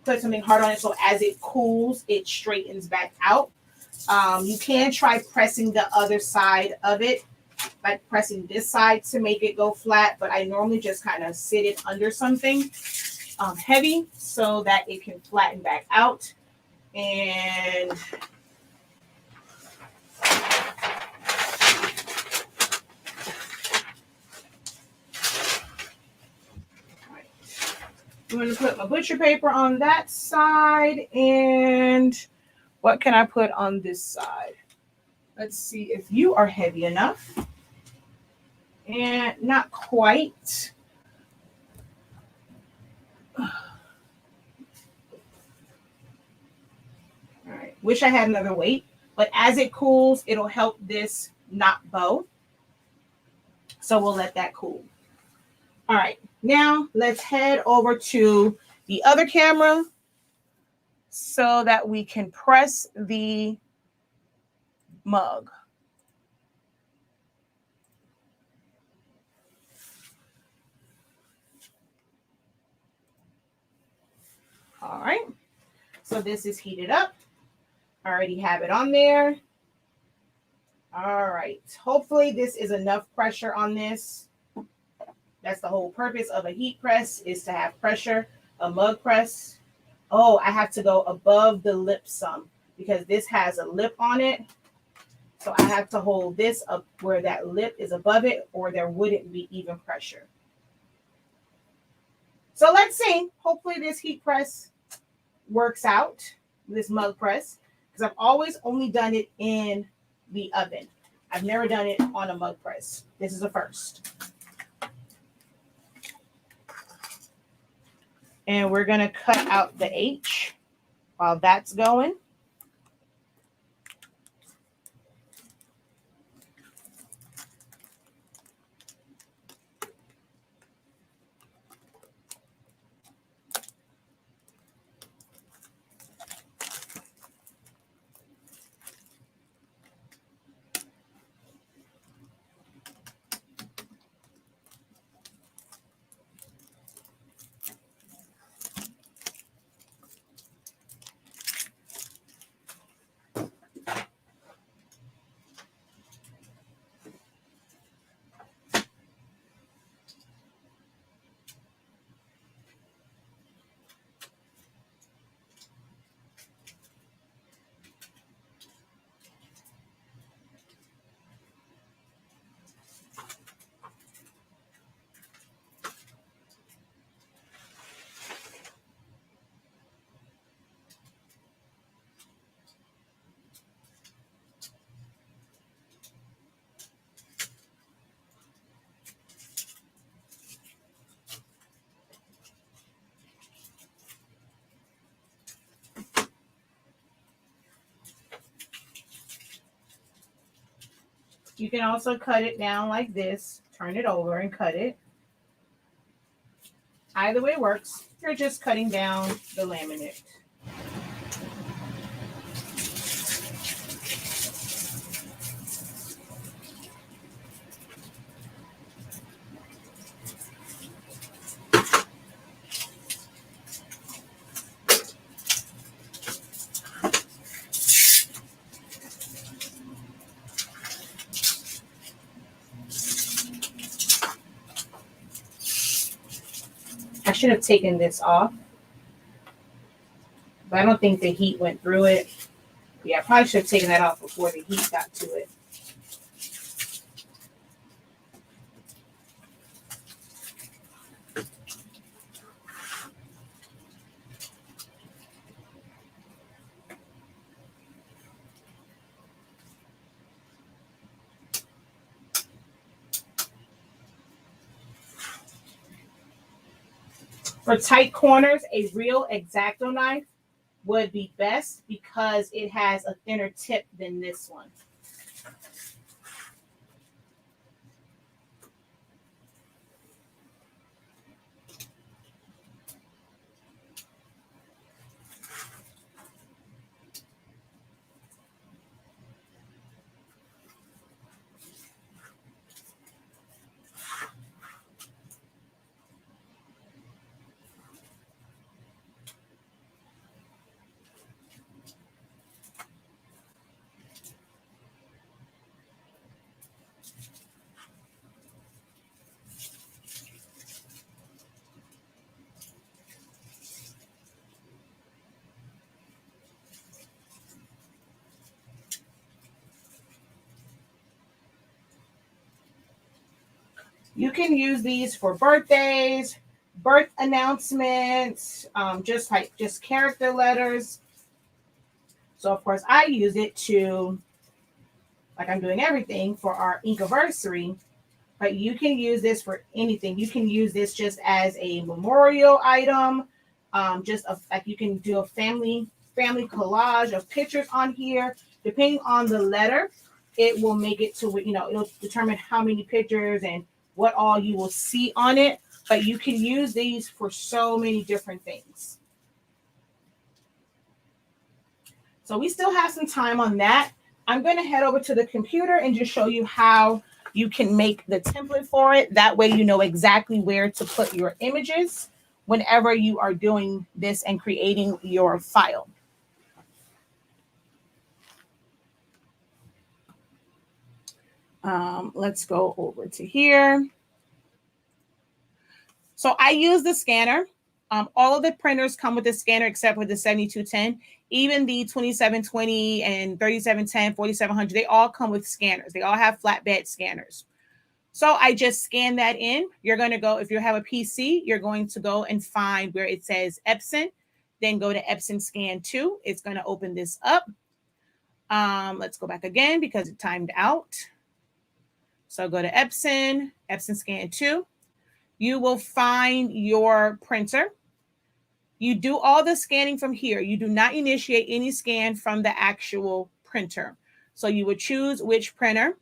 put something hard on it so as it cools, it straightens back out. You can try pressing the other side of it like pressing this side to make it go flat, but I normally just kind of sit it under something heavy so that it can flatten back out. And I'm going to put my butcher paper on that side. And what can I put on this side? Let's see if you are heavy enough. And not quite. All right. Wish I had another weight, but as it cools, it'll help this not bow. So we'll let that cool. All right. Now let's head over to the other camera so that we can press the mug. All right. So this is heated up. I already have it on there. All right. Hopefully this is enough pressure on this. That's the whole purpose of a heat press, is to have pressure. A mug press. Oh, I have to go above the lip some because this has a lip on it. So I have to hold this up where that lip is above it, or there wouldn't be even pressure. So let's see. Hopefully this heat press works out, this mug press, because I've always only done it in the oven. I've never done it on a mug press. This is a first. And we're going to cut out the H while that's going. You can also cut it down like this, turn it over and cut it. Either way works. You're just cutting down the laminate. I should have taken this off, but I don't think the heat went through it. Yeah, I probably should have taken that off before the heat got to it. For tight corners, a real X-Acto knife would be best because it has a thinner tip than this one. You can use these for birthdays, birth announcements, just character letters. So of course I use it to, like I'm doing everything for our Inkiversary, but you can use this for anything. You can use this just as a memorial item. Like you can do a family collage of pictures on here. Depending on the letter, it will make it to, it'll determine how many pictures and what all you will see on it. But you can use these for so many different things. So we still have some time on that. I'm going to head over to the computer and just show you how you can make the template for it. That way you know exactly where to put your images whenever you are doing this and creating your file. Let's go over to here. So I use the scanner. All of the printers come with the scanner except for the 7210. Even the 2720 and 3710, 4700, they all come with scanners. They all have flatbed scanners. So I just scan that in. You're going to go, if you have a PC, you're going to go and find where it says Epson. Then go to Epson Scan 2. It's going to open this up. Let's go back again because it timed out. So go to Epson Scan 2. You will find your printer. You do all the scanning from here. You do not initiate any scan from the actual printer. So you would choose which printer.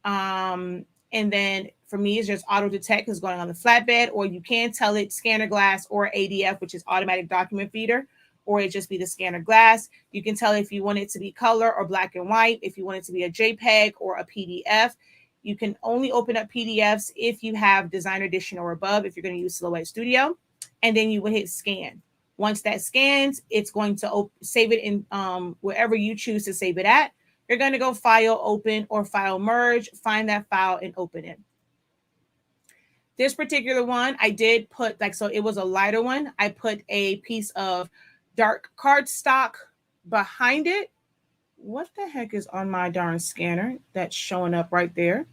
And then for me, it's just auto detect is going on the flatbed, or you can tell it scanner glass or ADF, which is automatic document feeder, or it just be the scanner glass. You can tell if you want it to be color or black and white, if you want it to be a JPEG or a PDF. You can only open up PDFs if you have Designer Edition or above, if you're going to use Silhouette Studio, and then you would hit scan. Once that scans, it's going to save it in wherever you choose to save it at. You're going to go File, Open, or File Merge, find that file and open it. This particular one, I did put, so it was a lighter one. I put a piece of dark cardstock behind it. What the heck is on my darn scanner that's showing up right there?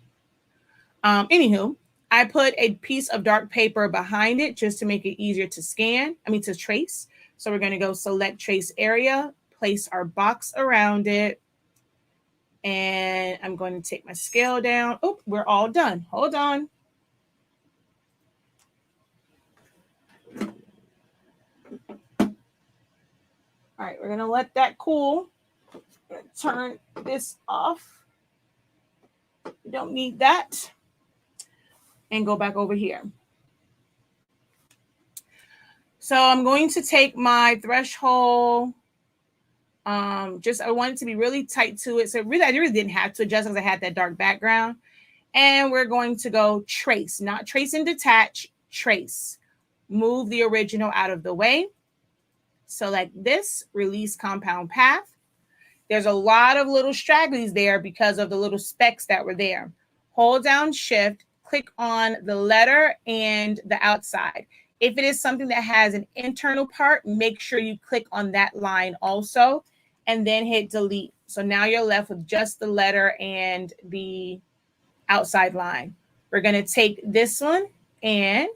Anywho, I put a piece of dark paper behind it just to make it easier to trace. So we're going to go select trace area, place our box around it. And I'm going to take my scale down. Oh, we're all done. Hold on. All right, we're going to let that cool. Turn this off. We don't need that. And go back over here. So I'm going to take my threshold. I want it to be really tight to it. So I really didn't have to adjust because I had that dark background. And we're going to go trace, not trace and detach, trace. Move the original out of the way. Select this, release compound path. There's a lot of little stragglies there because of the little specks that were there. Hold down Shift, click on the letter and the outside. If it is something that has an internal part, make sure you click on that line also, and then hit delete. So now you're left with just the letter and the outside line. We're going to take this one, and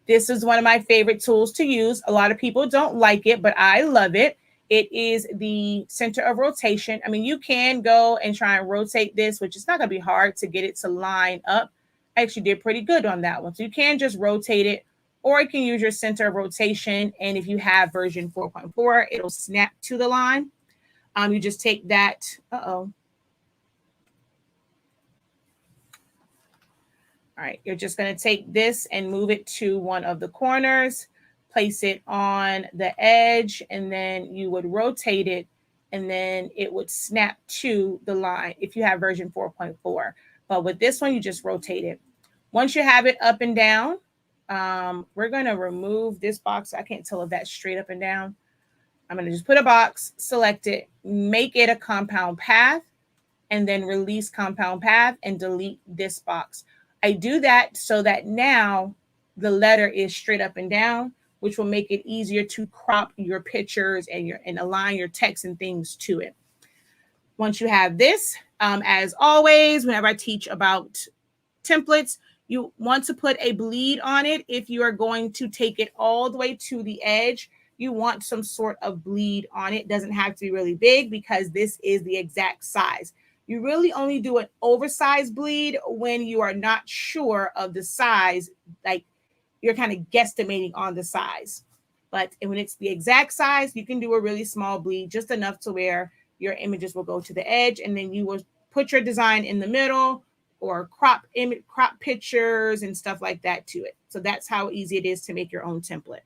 this is one of my favorite tools to use. A lot of people don't like it, but I love it. It is the center of rotation. I mean, you can go and try and rotate this, which is not going to be hard to get it to line up. I actually did pretty good on that one. So you can just rotate it, or you can use your center of rotation. And if you have version 4.4, it'll snap to the line. You just take that. All right, you're just going to take this and move it to one of the corners, place it on the edge, and then you would rotate it, and then it would snap to the line if you have version 4.4. But with this one, you just rotate it. Once you have it up and down, we're going to remove this box. I can't tell if that's straight up and down. I'm going to just put a box, select it, make it a compound path, and then release compound path and delete this box. I do that so that now the letter is straight up and down, which will make it easier to crop your pictures and align your text and things to it. Once you have this, as always, whenever I teach about templates, You want to put a bleed on it. If you are going to take it all the way to the edge, you want some sort of bleed on it. Doesn't have to be really big because this is the exact size. You really only do an oversized bleed when you are not sure of the size, like you're kind of guesstimating on the size. But when it's the exact size, you can do a really small bleed, just enough to where your images will go to the edge, and then you will put your design in the middle or crop pictures and stuff like that to it. So that's how easy it is to make your own template.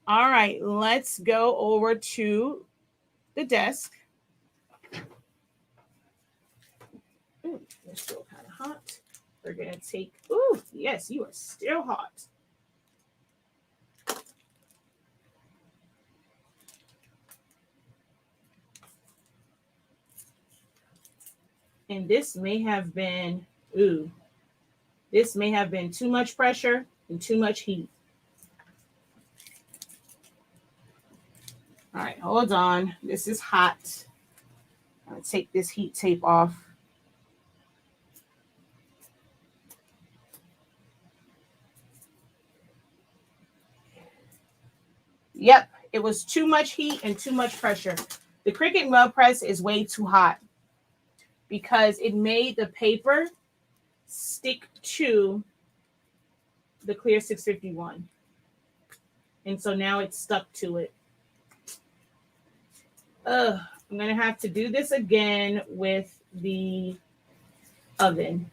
All right, let's go over to the desk. Ooh, it's still kind of hot. We're going to take, ooh, yes, you are still hot. And this may have been, this may have been too much pressure and too much heat. All right, hold on. This is hot. I'm going to take this heat tape off. Yep, it was too much heat and too much pressure. The Cricut mug press is way too hot because it made the paper stick to the clear 651. And so now it's stuck to it. I'm going to have to do this again with the oven.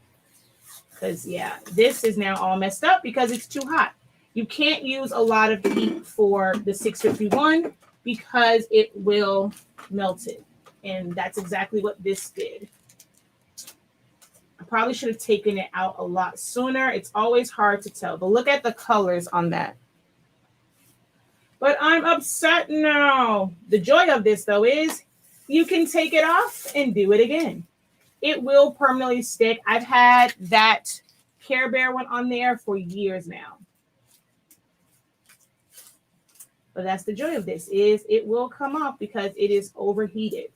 Because, yeah, this is now all messed up because it's too hot. You can't use a lot of heat for the 651 because it will melt it. And that's exactly what this did. I probably should have taken it out a lot sooner. It's always hard to tell. But look at the colors on that. But I'm upset now. The joy of this, though, is you can take it off and do it again. It will permanently stick. I've had that Care Bear one on there for years now. But that's the joy of this, is it will come off because it is overheated.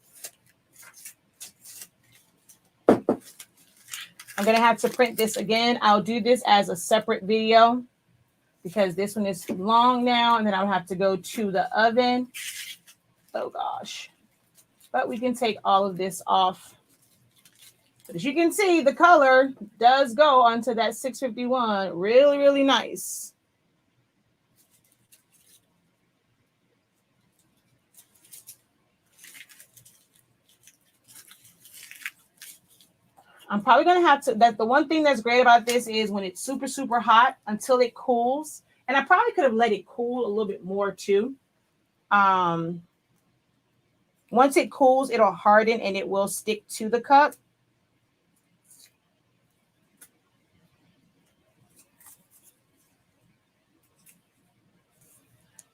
I'm going to have to print this again. I'll do this as a separate video because this one is long now, and then I'll have to go to the oven. Oh, gosh. But we can take all of this off. But as you can see, the color does go onto that 651. Really, really nice. I'm probably going to have to, the one thing that's great about this is when it's super, super hot until it cools. And I probably could have let it cool a little bit more too. Once it cools, it'll harden and it will stick to the cup.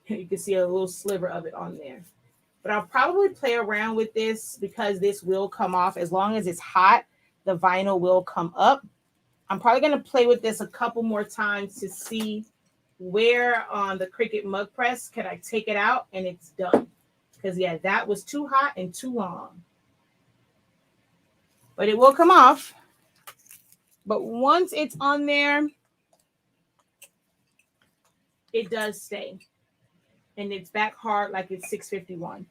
You can see a little sliver of it on there. But I'll probably play around with this because this will come off. As long as it's hot, the vinyl will come up. I'm probably going to play with this a couple more times to see where on the Cricut mug press can I take it out and it's done. Because, yeah, that was too hot and too long. But it will come off. But once it's on there, it does stay. And it's back hard like it's 651.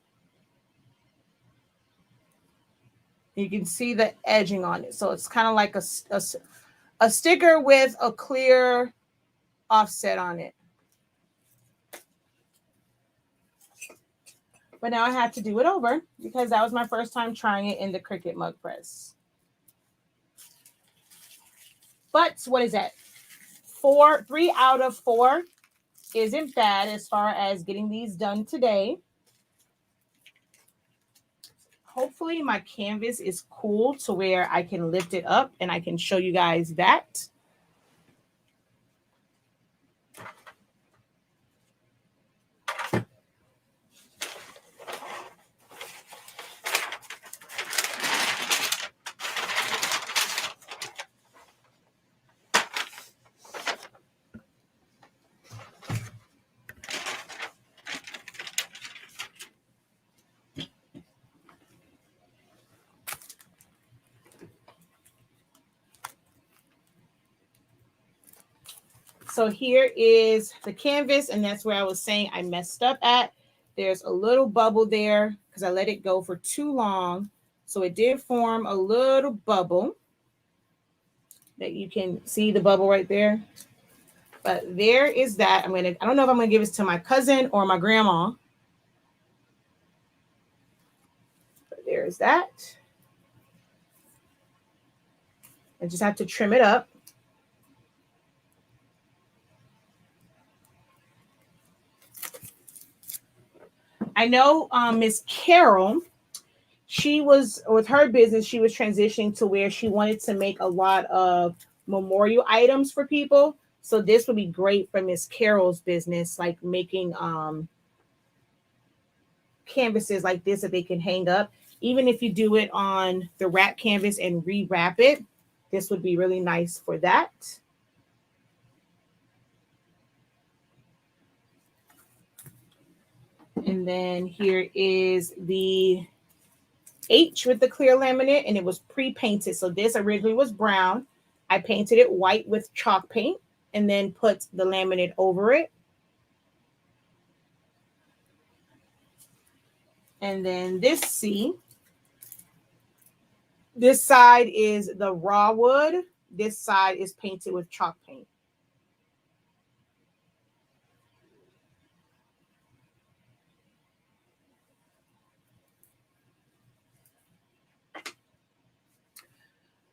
You can see the edging on it. So it's kind of like a sticker with a clear offset on it. But now I have to do it over because that was my first time trying it in the Cricut mug press. But what is that? 3 out of 4 isn't bad as far as getting these done today. Hopefully my canvas is cool to where I can lift it up and I can show you guys that. So here is the canvas, and that's where I was saying I messed up at. There's a little bubble there because I let it go for too long. So it did form a little bubble that you can see the bubble right there. But there is that. I don't know if I'm gonna give this to my cousin or my grandma. But there's that. I just have to trim it up. I know Miss Carol, she was, with her business, she was transitioning to where she wanted to make a lot of memorial items for people. So this would be great for Miss Carol's business, like making canvases like this that they can hang up. Even if you do it on the wrap canvas and rewrap it, this would be really nice for that. And then here is the H with the clear laminate, and it was pre-painted. So this originally was brown. I painted it white with chalk paint and then put the laminate over it. And then this C, this side is the raw wood. This side is painted with chalk paint.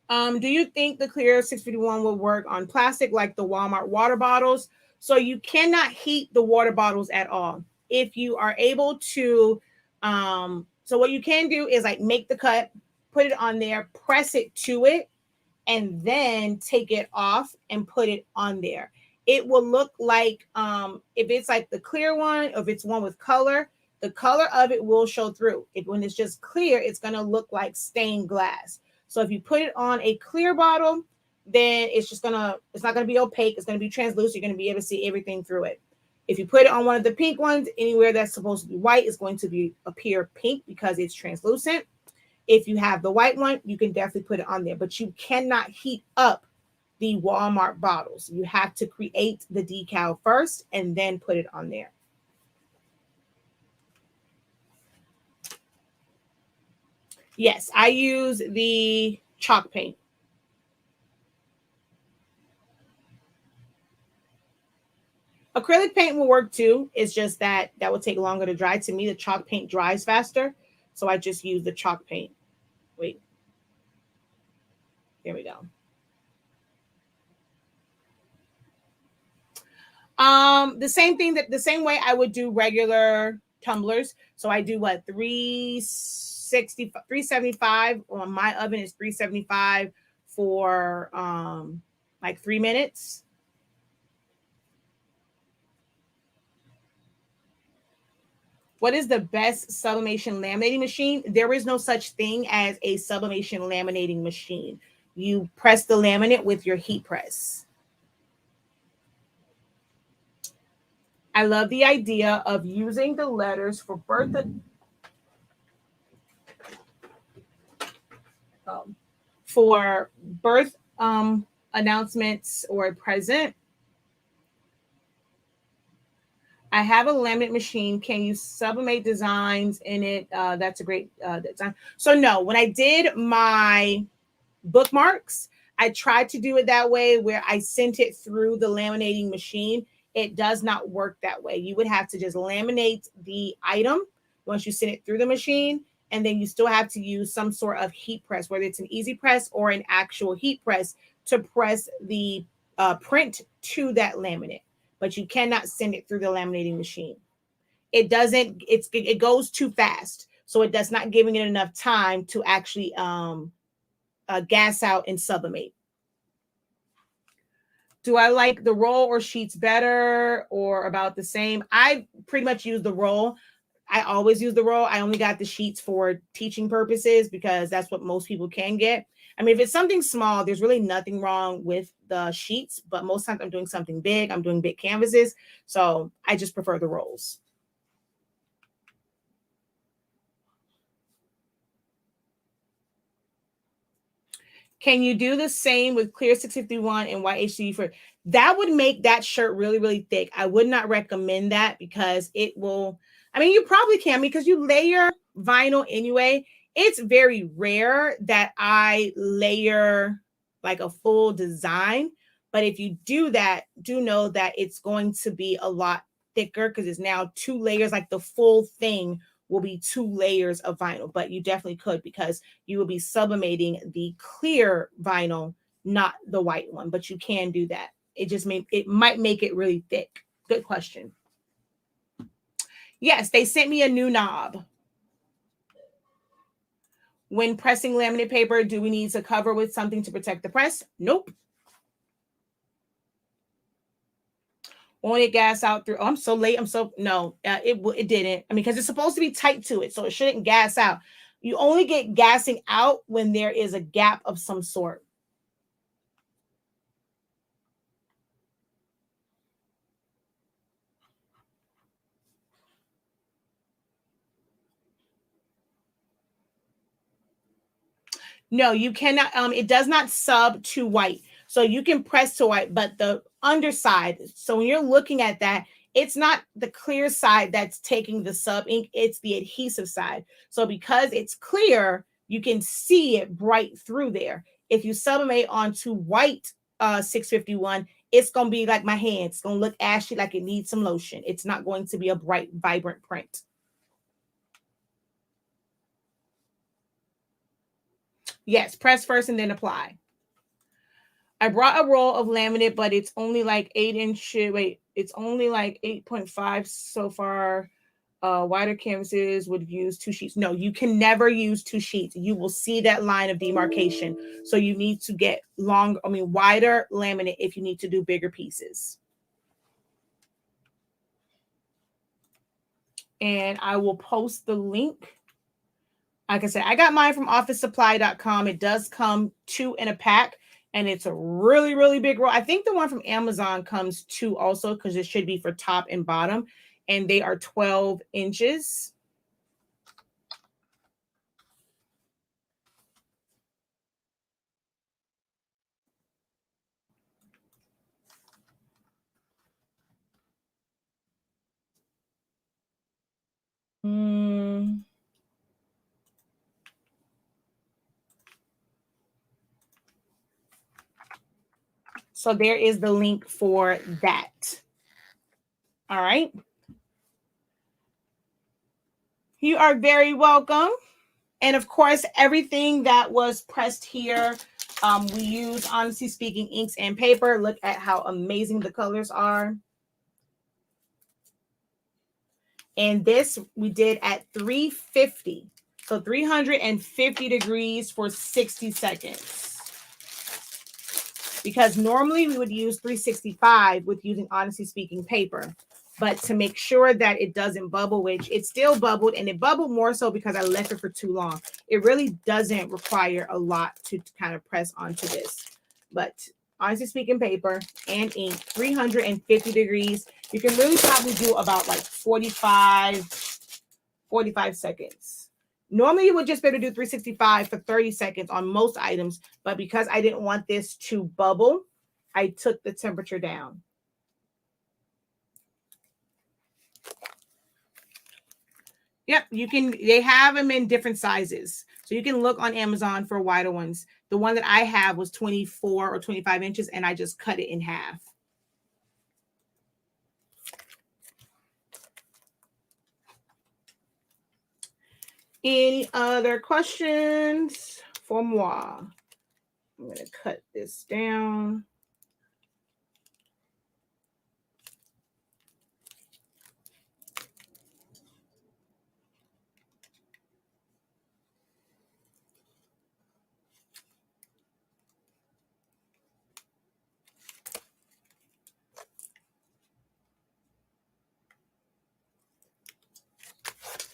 Do you think the clear 651 will work on plastic like the Walmart water bottles? So you cannot heat the water bottles at all. If you are able to, so what you can do is like make the cut, put it on there, press it to it, and then take it off and put it on there. It will look like, if it's like the clear one, or if it's one with color, the color of it will show through. When it's just clear, it's going to look like stained glass. So if you put it on a clear bottle, then it's not going to be opaque. It's going to be translucent. You're going to be able to see everything through it. If you put it on one of the pink ones, anywhere that's supposed to be white is going to appear pink because it's translucent. If you have the white one, you can definitely put it on there, but you cannot heat up the Walmart bottles. You have to create the decal first and then put it on there. Yes, I use the chalk paint. Acrylic paint will work too. It's just that will take longer to dry. To me, the chalk paint dries faster. So I just use the chalk paint. Wait. There we go. The same way I would do regular tumblers. So I do what, 375 on my oven is 375 for like 3 minutes. What is the best sublimation laminating machine? There is no such thing as a sublimation laminating machine. You press the laminate with your heat press. I love the idea of using the letters for birth announcements or present. I have a laminate machine. Can you sublimate designs in it? That's a great design. So no, when I did my bookmarks, I tried to do it that way where I sent it through the laminating machine. It does not work that way. You would have to just laminate the item once you send it through the machine, and then you still have to use some sort of heat press, whether it's an easy press or an actual heat press, to press the print to that laminate. But you cannot send it through the laminating machine. It goes too fast. So it does not giving it enough time to actually gas out and sublimate. Do I like the roll or sheets better or about the same? I pretty much use the roll. I always use the roll. I only got the sheets for teaching purposes because that's what most people can get. I mean, if it's something small, there's really nothing wrong with the sheets, but most times I'm doing something big. I'm doing big canvases. So I just prefer the rolls. Can you do the same with clear 651 and white HDD for that? Would make that shirt really, really thick. I would not recommend that because it will, I mean, you probably can because you layer vinyl anyway. It's very rare that I layer like a full design. But if you do that, do know that it's going to be a lot thicker because it's now 2 layers, like the full thing will be 2 layers of vinyl, but you definitely could because you will be sublimating the clear vinyl, not the white one, but you can do that. It might make it really thick. Good question. Yes, they sent me a new knob. When pressing laminate paper, do we need to cover with something to protect the press? Nope. Won't it gas out through? Oh, I'm so late. No, it didn't. I mean, because it's supposed to be tight to it, so it shouldn't gas out. You only get gassing out when there is a gap of some sort. No, you cannot. It does not sub to white. So you can press to white, but the underside. So when you're looking at that, it's not the clear side that's taking the sub ink. It's the adhesive side. So because it's clear, you can see it bright through there. If you sublimate onto white 651, it's going to be like my hand. It's going to look ashy, like it needs some lotion. It's not going to be a bright, vibrant print. Yes, press first and then apply. I brought a roll of laminate, but it's only like 8 inches. Wait, it's only like 8.5 so far. Wider canvases would use 2 sheets. No, you can never use 2 sheets. You will see that line of demarcation. So you need to get wider laminate if you need to do bigger pieces. And I will post the link. Like I said, I got mine from officesupply.com. It does come 2 in a pack, and it's a really, really big roll. I think the one from Amazon comes 2 also because it should be for top and bottom, and they are 12 inches. So there is the link for that. All right. You are very welcome. And of course, everything that was pressed here, we use, honestly speaking, inks and paper. Look at how amazing the colors are. And this we did at 350. So 350 degrees for 60 seconds. Because normally we would use 365 with using, honestly speaking, paper. But to make sure that it doesn't bubble, which it still bubbled, and it bubbled more so because I left it for too long. It really doesn't require a lot to kind of press onto this. But honestly speaking, paper and ink, 350 degrees. You can really probably do about like 45 seconds. Normally, you would just be able to do 365 for 30 seconds on most items. But because I didn't want this to bubble, I took the temperature down. Yep, you can. They have them in different sizes. So you can look on Amazon for wider ones. The one that I have was 24 or 25 inches, and I just cut it in half. Any other questions for moi? I'm going to cut this down.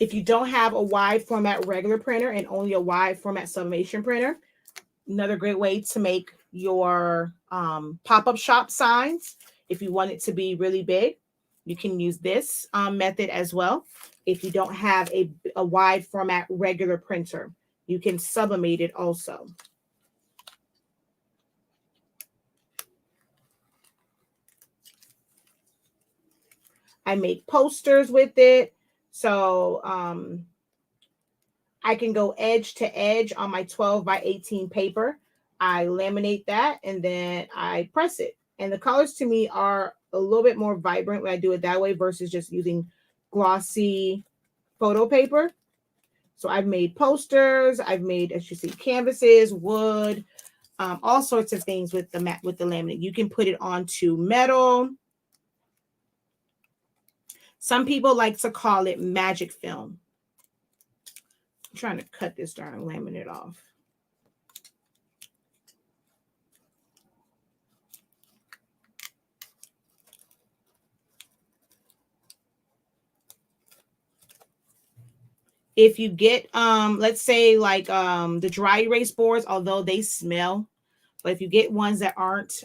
If you don't have a wide format regular printer and only a wide format sublimation printer, another great way to make your pop-up shop signs. If you want it to be really big, you can use this method as well. If you don't have a wide format regular printer, you can sublimate it also. I make posters with it. So I can go edge to edge on my 12 by 18 paper. I laminate that and then I press it. And the colors to me are a little bit more vibrant when I do it that way versus just using glossy photo paper. So I've made posters, I've made, as you see, canvases, wood, all sorts of things with the laminate. You can put it onto metal. Some people like to call it magic film. I'm trying to cut this darn laminate off. If you get, let's say like the dry erase boards, although they smell, but if you get ones that aren't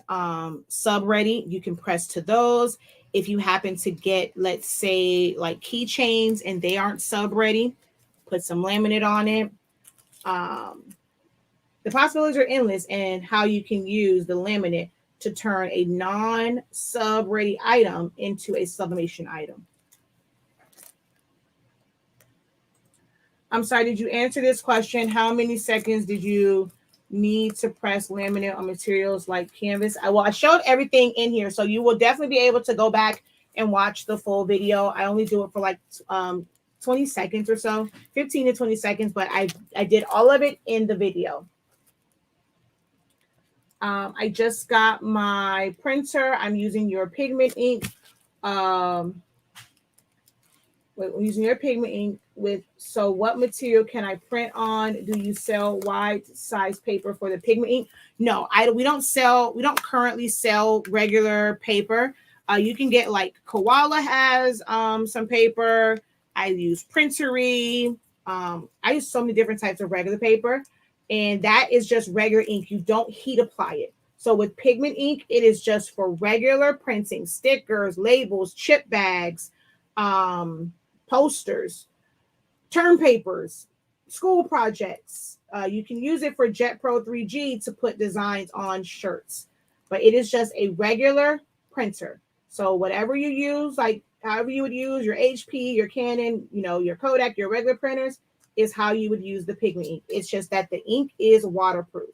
sub ready, you can press to those. If you happen to get, let's say like keychains and they aren't sub ready, put some laminate on it. The possibilities are endless and how you can use the laminate to turn a non-sub ready item into a sublimation item. I'm sorry, did you answer this question? How many seconds did you need to press laminate on materials like canvas? I showed everything in here, so you will definitely be able to go back and watch the full video. I only do it for like 20 seconds or so, 15 to 20 seconds, but I did all of it in the video. I just got my printer. I'm using your pigment ink. Using your pigment ink with, so what material can I print on? Do you sell wide size paper for the pigment ink? No, we don't currently sell regular paper. You can get like Koala has some paper. I use Printery. I use so many different types of regular paper, and that is just regular ink. You don't heat apply it. So with pigment ink, it is just for regular printing, stickers, labels, chip bags, posters, term papers, school projects. You can use it for Jet Pro 3G to put designs on shirts, but it is just a regular printer. So whatever you use, like however you would use your HP, your Canon, your Kodak, your regular printers, is how you would use the pigment ink. It's just that the ink is waterproof.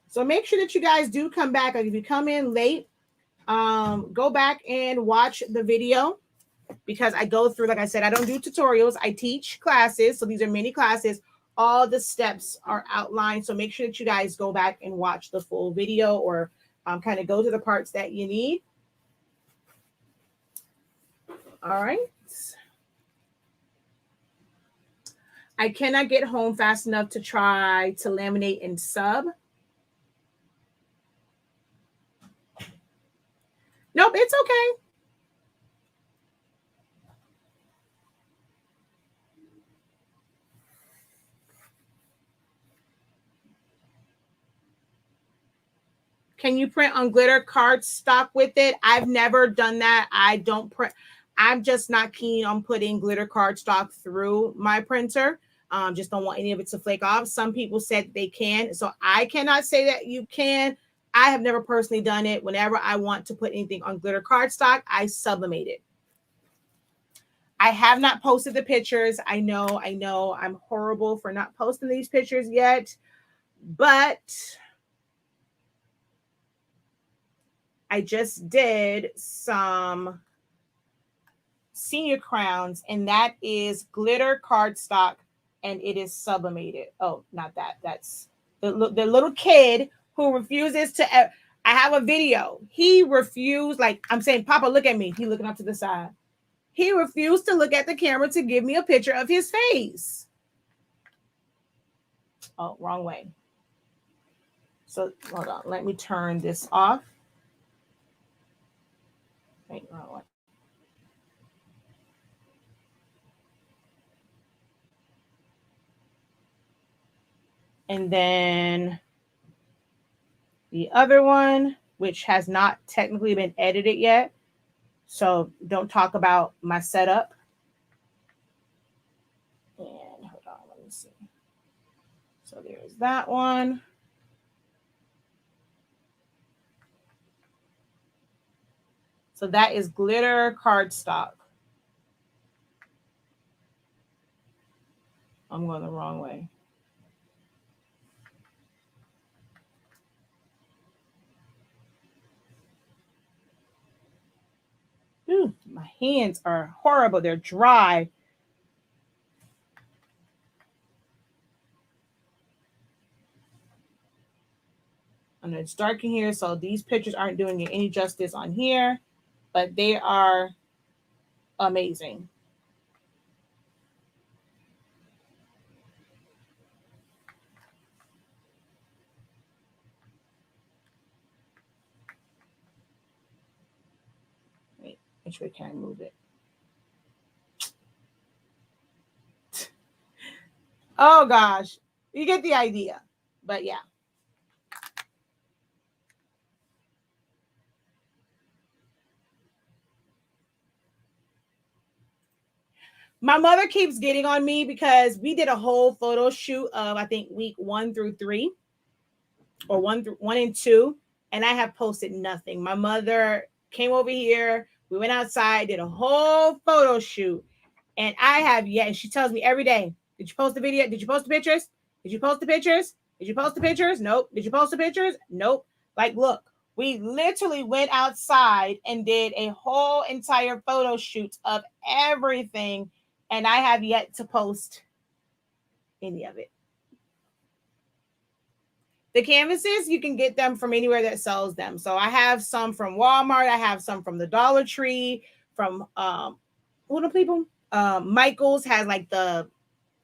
So make sure that you guys do come back. Like if you come in late, go back and watch the video, because I go through, like I said, I don't do tutorials. I teach classes. So these are mini classes. All the steps are outlined. So make sure that you guys go back and watch the full video, or kind of go to the parts that you need. All right. I cannot get home fast enough to try to laminate and sub. Nope, it's okay. Can you print on glitter cardstock with it? I've never done that. I don't print. I'm just not keen on putting glitter cardstock through my printer. Just don't want any of it to flake off. Some people said they can, so I cannot say that you can. I have never personally done it. Whenever I want to put anything on glitter cardstock, I sublimate it. I have not posted the pictures. I know I'm horrible for not posting these pictures yet, but I just did some senior crowns, and that is glitter cardstock, and it is sublimated. Oh, not that. That's the little kid who refuses to. I have a video. He refused. Like I'm saying, Papa, look at me. He looking up to the side. He refused to look at the camera to give me a picture of his face. Oh, wrong way. So hold on. Let me turn this off. Wait, wrong way. And then the other one, which has not technically been edited yet, so don't talk about my setup. And hold on, let me see. So there's that one. So that is glitter cardstock. I'm going the wrong way. Ooh, my hands are horrible. They're dry. And it's dark in here, so these pictures aren't doing it any justice on here, but they are amazing. Wait, make sure we can move it. Oh gosh, you get the idea. But yeah. My mother keeps getting on me because we did a whole photo shoot of, I think, week 1 through 3 or 1 and 2, and I have posted nothing. My mother came over here, we went outside, did a whole photo shoot, and I have yet, and she tells me every day, did you post the video? Did you post the pictures? Did you post the pictures? Did you post the pictures? Nope. Did you post the pictures? Nope. Like, look, we literally went outside and did a whole entire photo shoot of everything, and I have yet to post any of it. The canvases, you can get them from anywhere that sells them. So I have some from Walmart. I have some from the Dollar Tree, from what do people? Michael's has like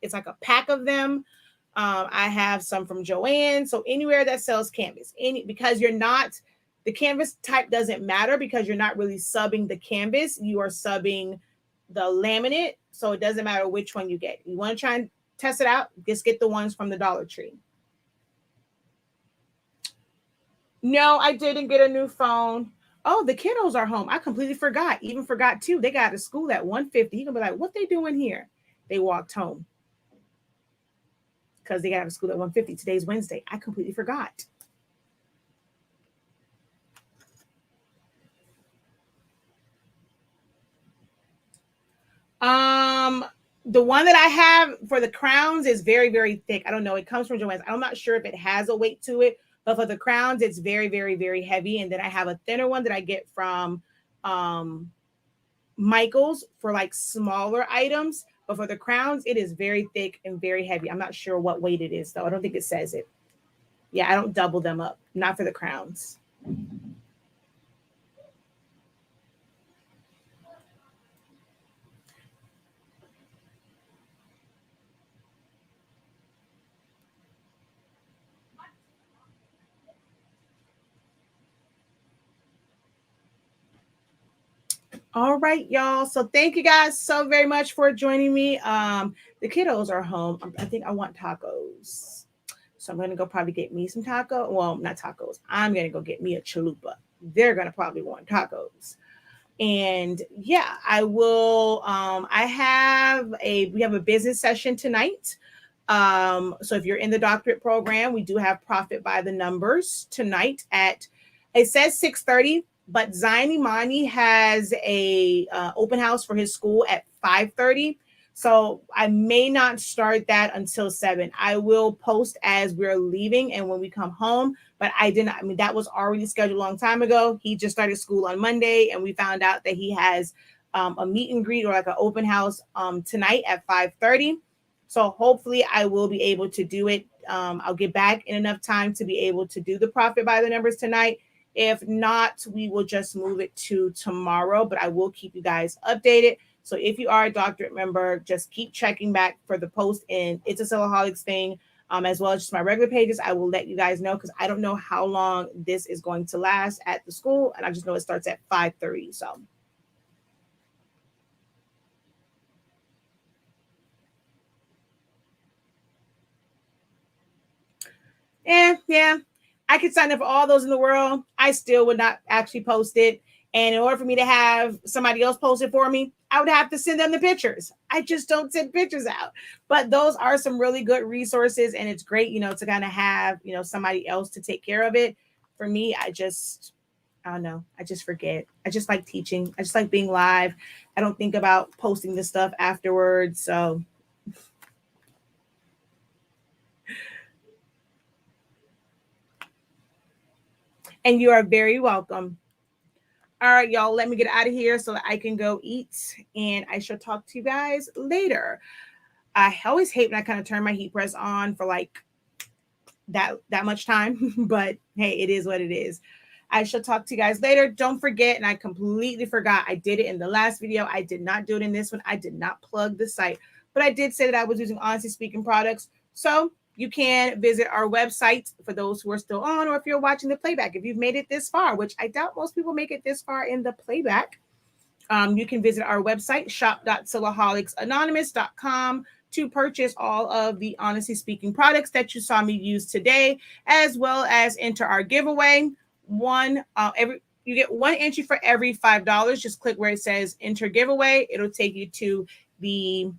it's like a pack of them. I have some from Joann. So anywhere that sells canvas, because the canvas type doesn't matter because you're not really subbing the canvas. You are subbing the laminate. So it doesn't matter which one you get. You want to try and test it out, just get the ones from the Dollar Tree. No, I didn't get a new phone. Oh, the kiddos are home. I completely forgot. Even forgot too. They got to school at 1:50. You can be like, what they doing here? They walked home because they got out of school at 1:50. Today's Wednesday. I completely forgot. The one that I have for the crowns is very, very thick. I don't know. It comes from Joann's. I'm not sure if it has a weight to it, but for the crowns, it's very, very, very heavy. And then I have a thinner one that I get from Michael's for like smaller items. But for the crowns, it is very thick and very heavy. I'm not sure what weight it is, though. I don't think it says it. Yeah, I don't double them up. Not for the crowns. All right, y'all. So thank you guys so very much for joining me. The kiddos are home. I think I want tacos. So I'm gonna go probably get me some taco. Well, not tacos. I'm gonna go get me a chalupa. They're gonna probably want tacos. And yeah, I will. We have a business session tonight. So if you're in the doctorate program, we do have profit by the numbers tonight it says 6:30, but Zion Imani has a open house for his school at 5:30. So I may not start that until 7. I will post as we're leaving and when we come home, but that was already scheduled a long time ago. He just started school on Monday and we found out that he has a meet and greet or like an open house tonight at 5:30. So hopefully I will be able to do it. I'll get back in enough time to be able to do the profit by the numbers tonight. If not, we will just move it to tomorrow, but I will keep you guys updated. So if you are a doctorate member, just keep checking back for the post in It's a Silaholics thing, as well as just my regular pages. I will let you guys know because I don't know how long this is going to last at the school, and I just know it starts at 5:30. So. Yeah, I could sign up for all those in the world. I still would not actually post it. And in order for me to have somebody else post it for me, I would have to send them the pictures. I just don't send pictures out. But those are some really good resources. And it's great, you know, to kind of have, you know, somebody else to take care of it. For me, I don't know. I just forget. I just like teaching. I just like being live. I don't think about posting this stuff afterwards. So and you are very welcome. All right, y'all, let me get out of here so that I can go eat, and I shall talk to you guys later. I always hate when I kind of turn my heat press on for like that much time, but hey, it is what it is. I shall talk to you guys later. Don't forget, and I completely forgot, I did it in the last video. I did not do it in this one. I did not plug the site, but I did say that I was using Honestly Speaking products. So you can visit our website for those who are still on, or if you're watching the playback, if you've made it this far, which I doubt most people make it this far in the playback. You can visit our website, shop.silaholics.anonymous.com, to purchase all of the Honestly Speaking products that you saw me use today, as well as enter our giveaway. You get one entry for every $5. Just click where it says enter giveaway. It'll take you to the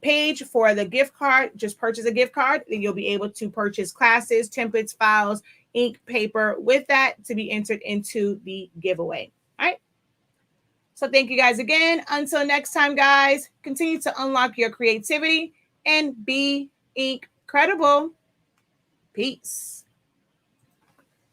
page for the gift card. Just purchase a gift card, then you'll be able to purchase classes, templates, files, ink, paper with that to be entered into the giveaway. All right. So thank you guys again. Until next time, guys, continue to unlock your creativity and be ink credible. Peace.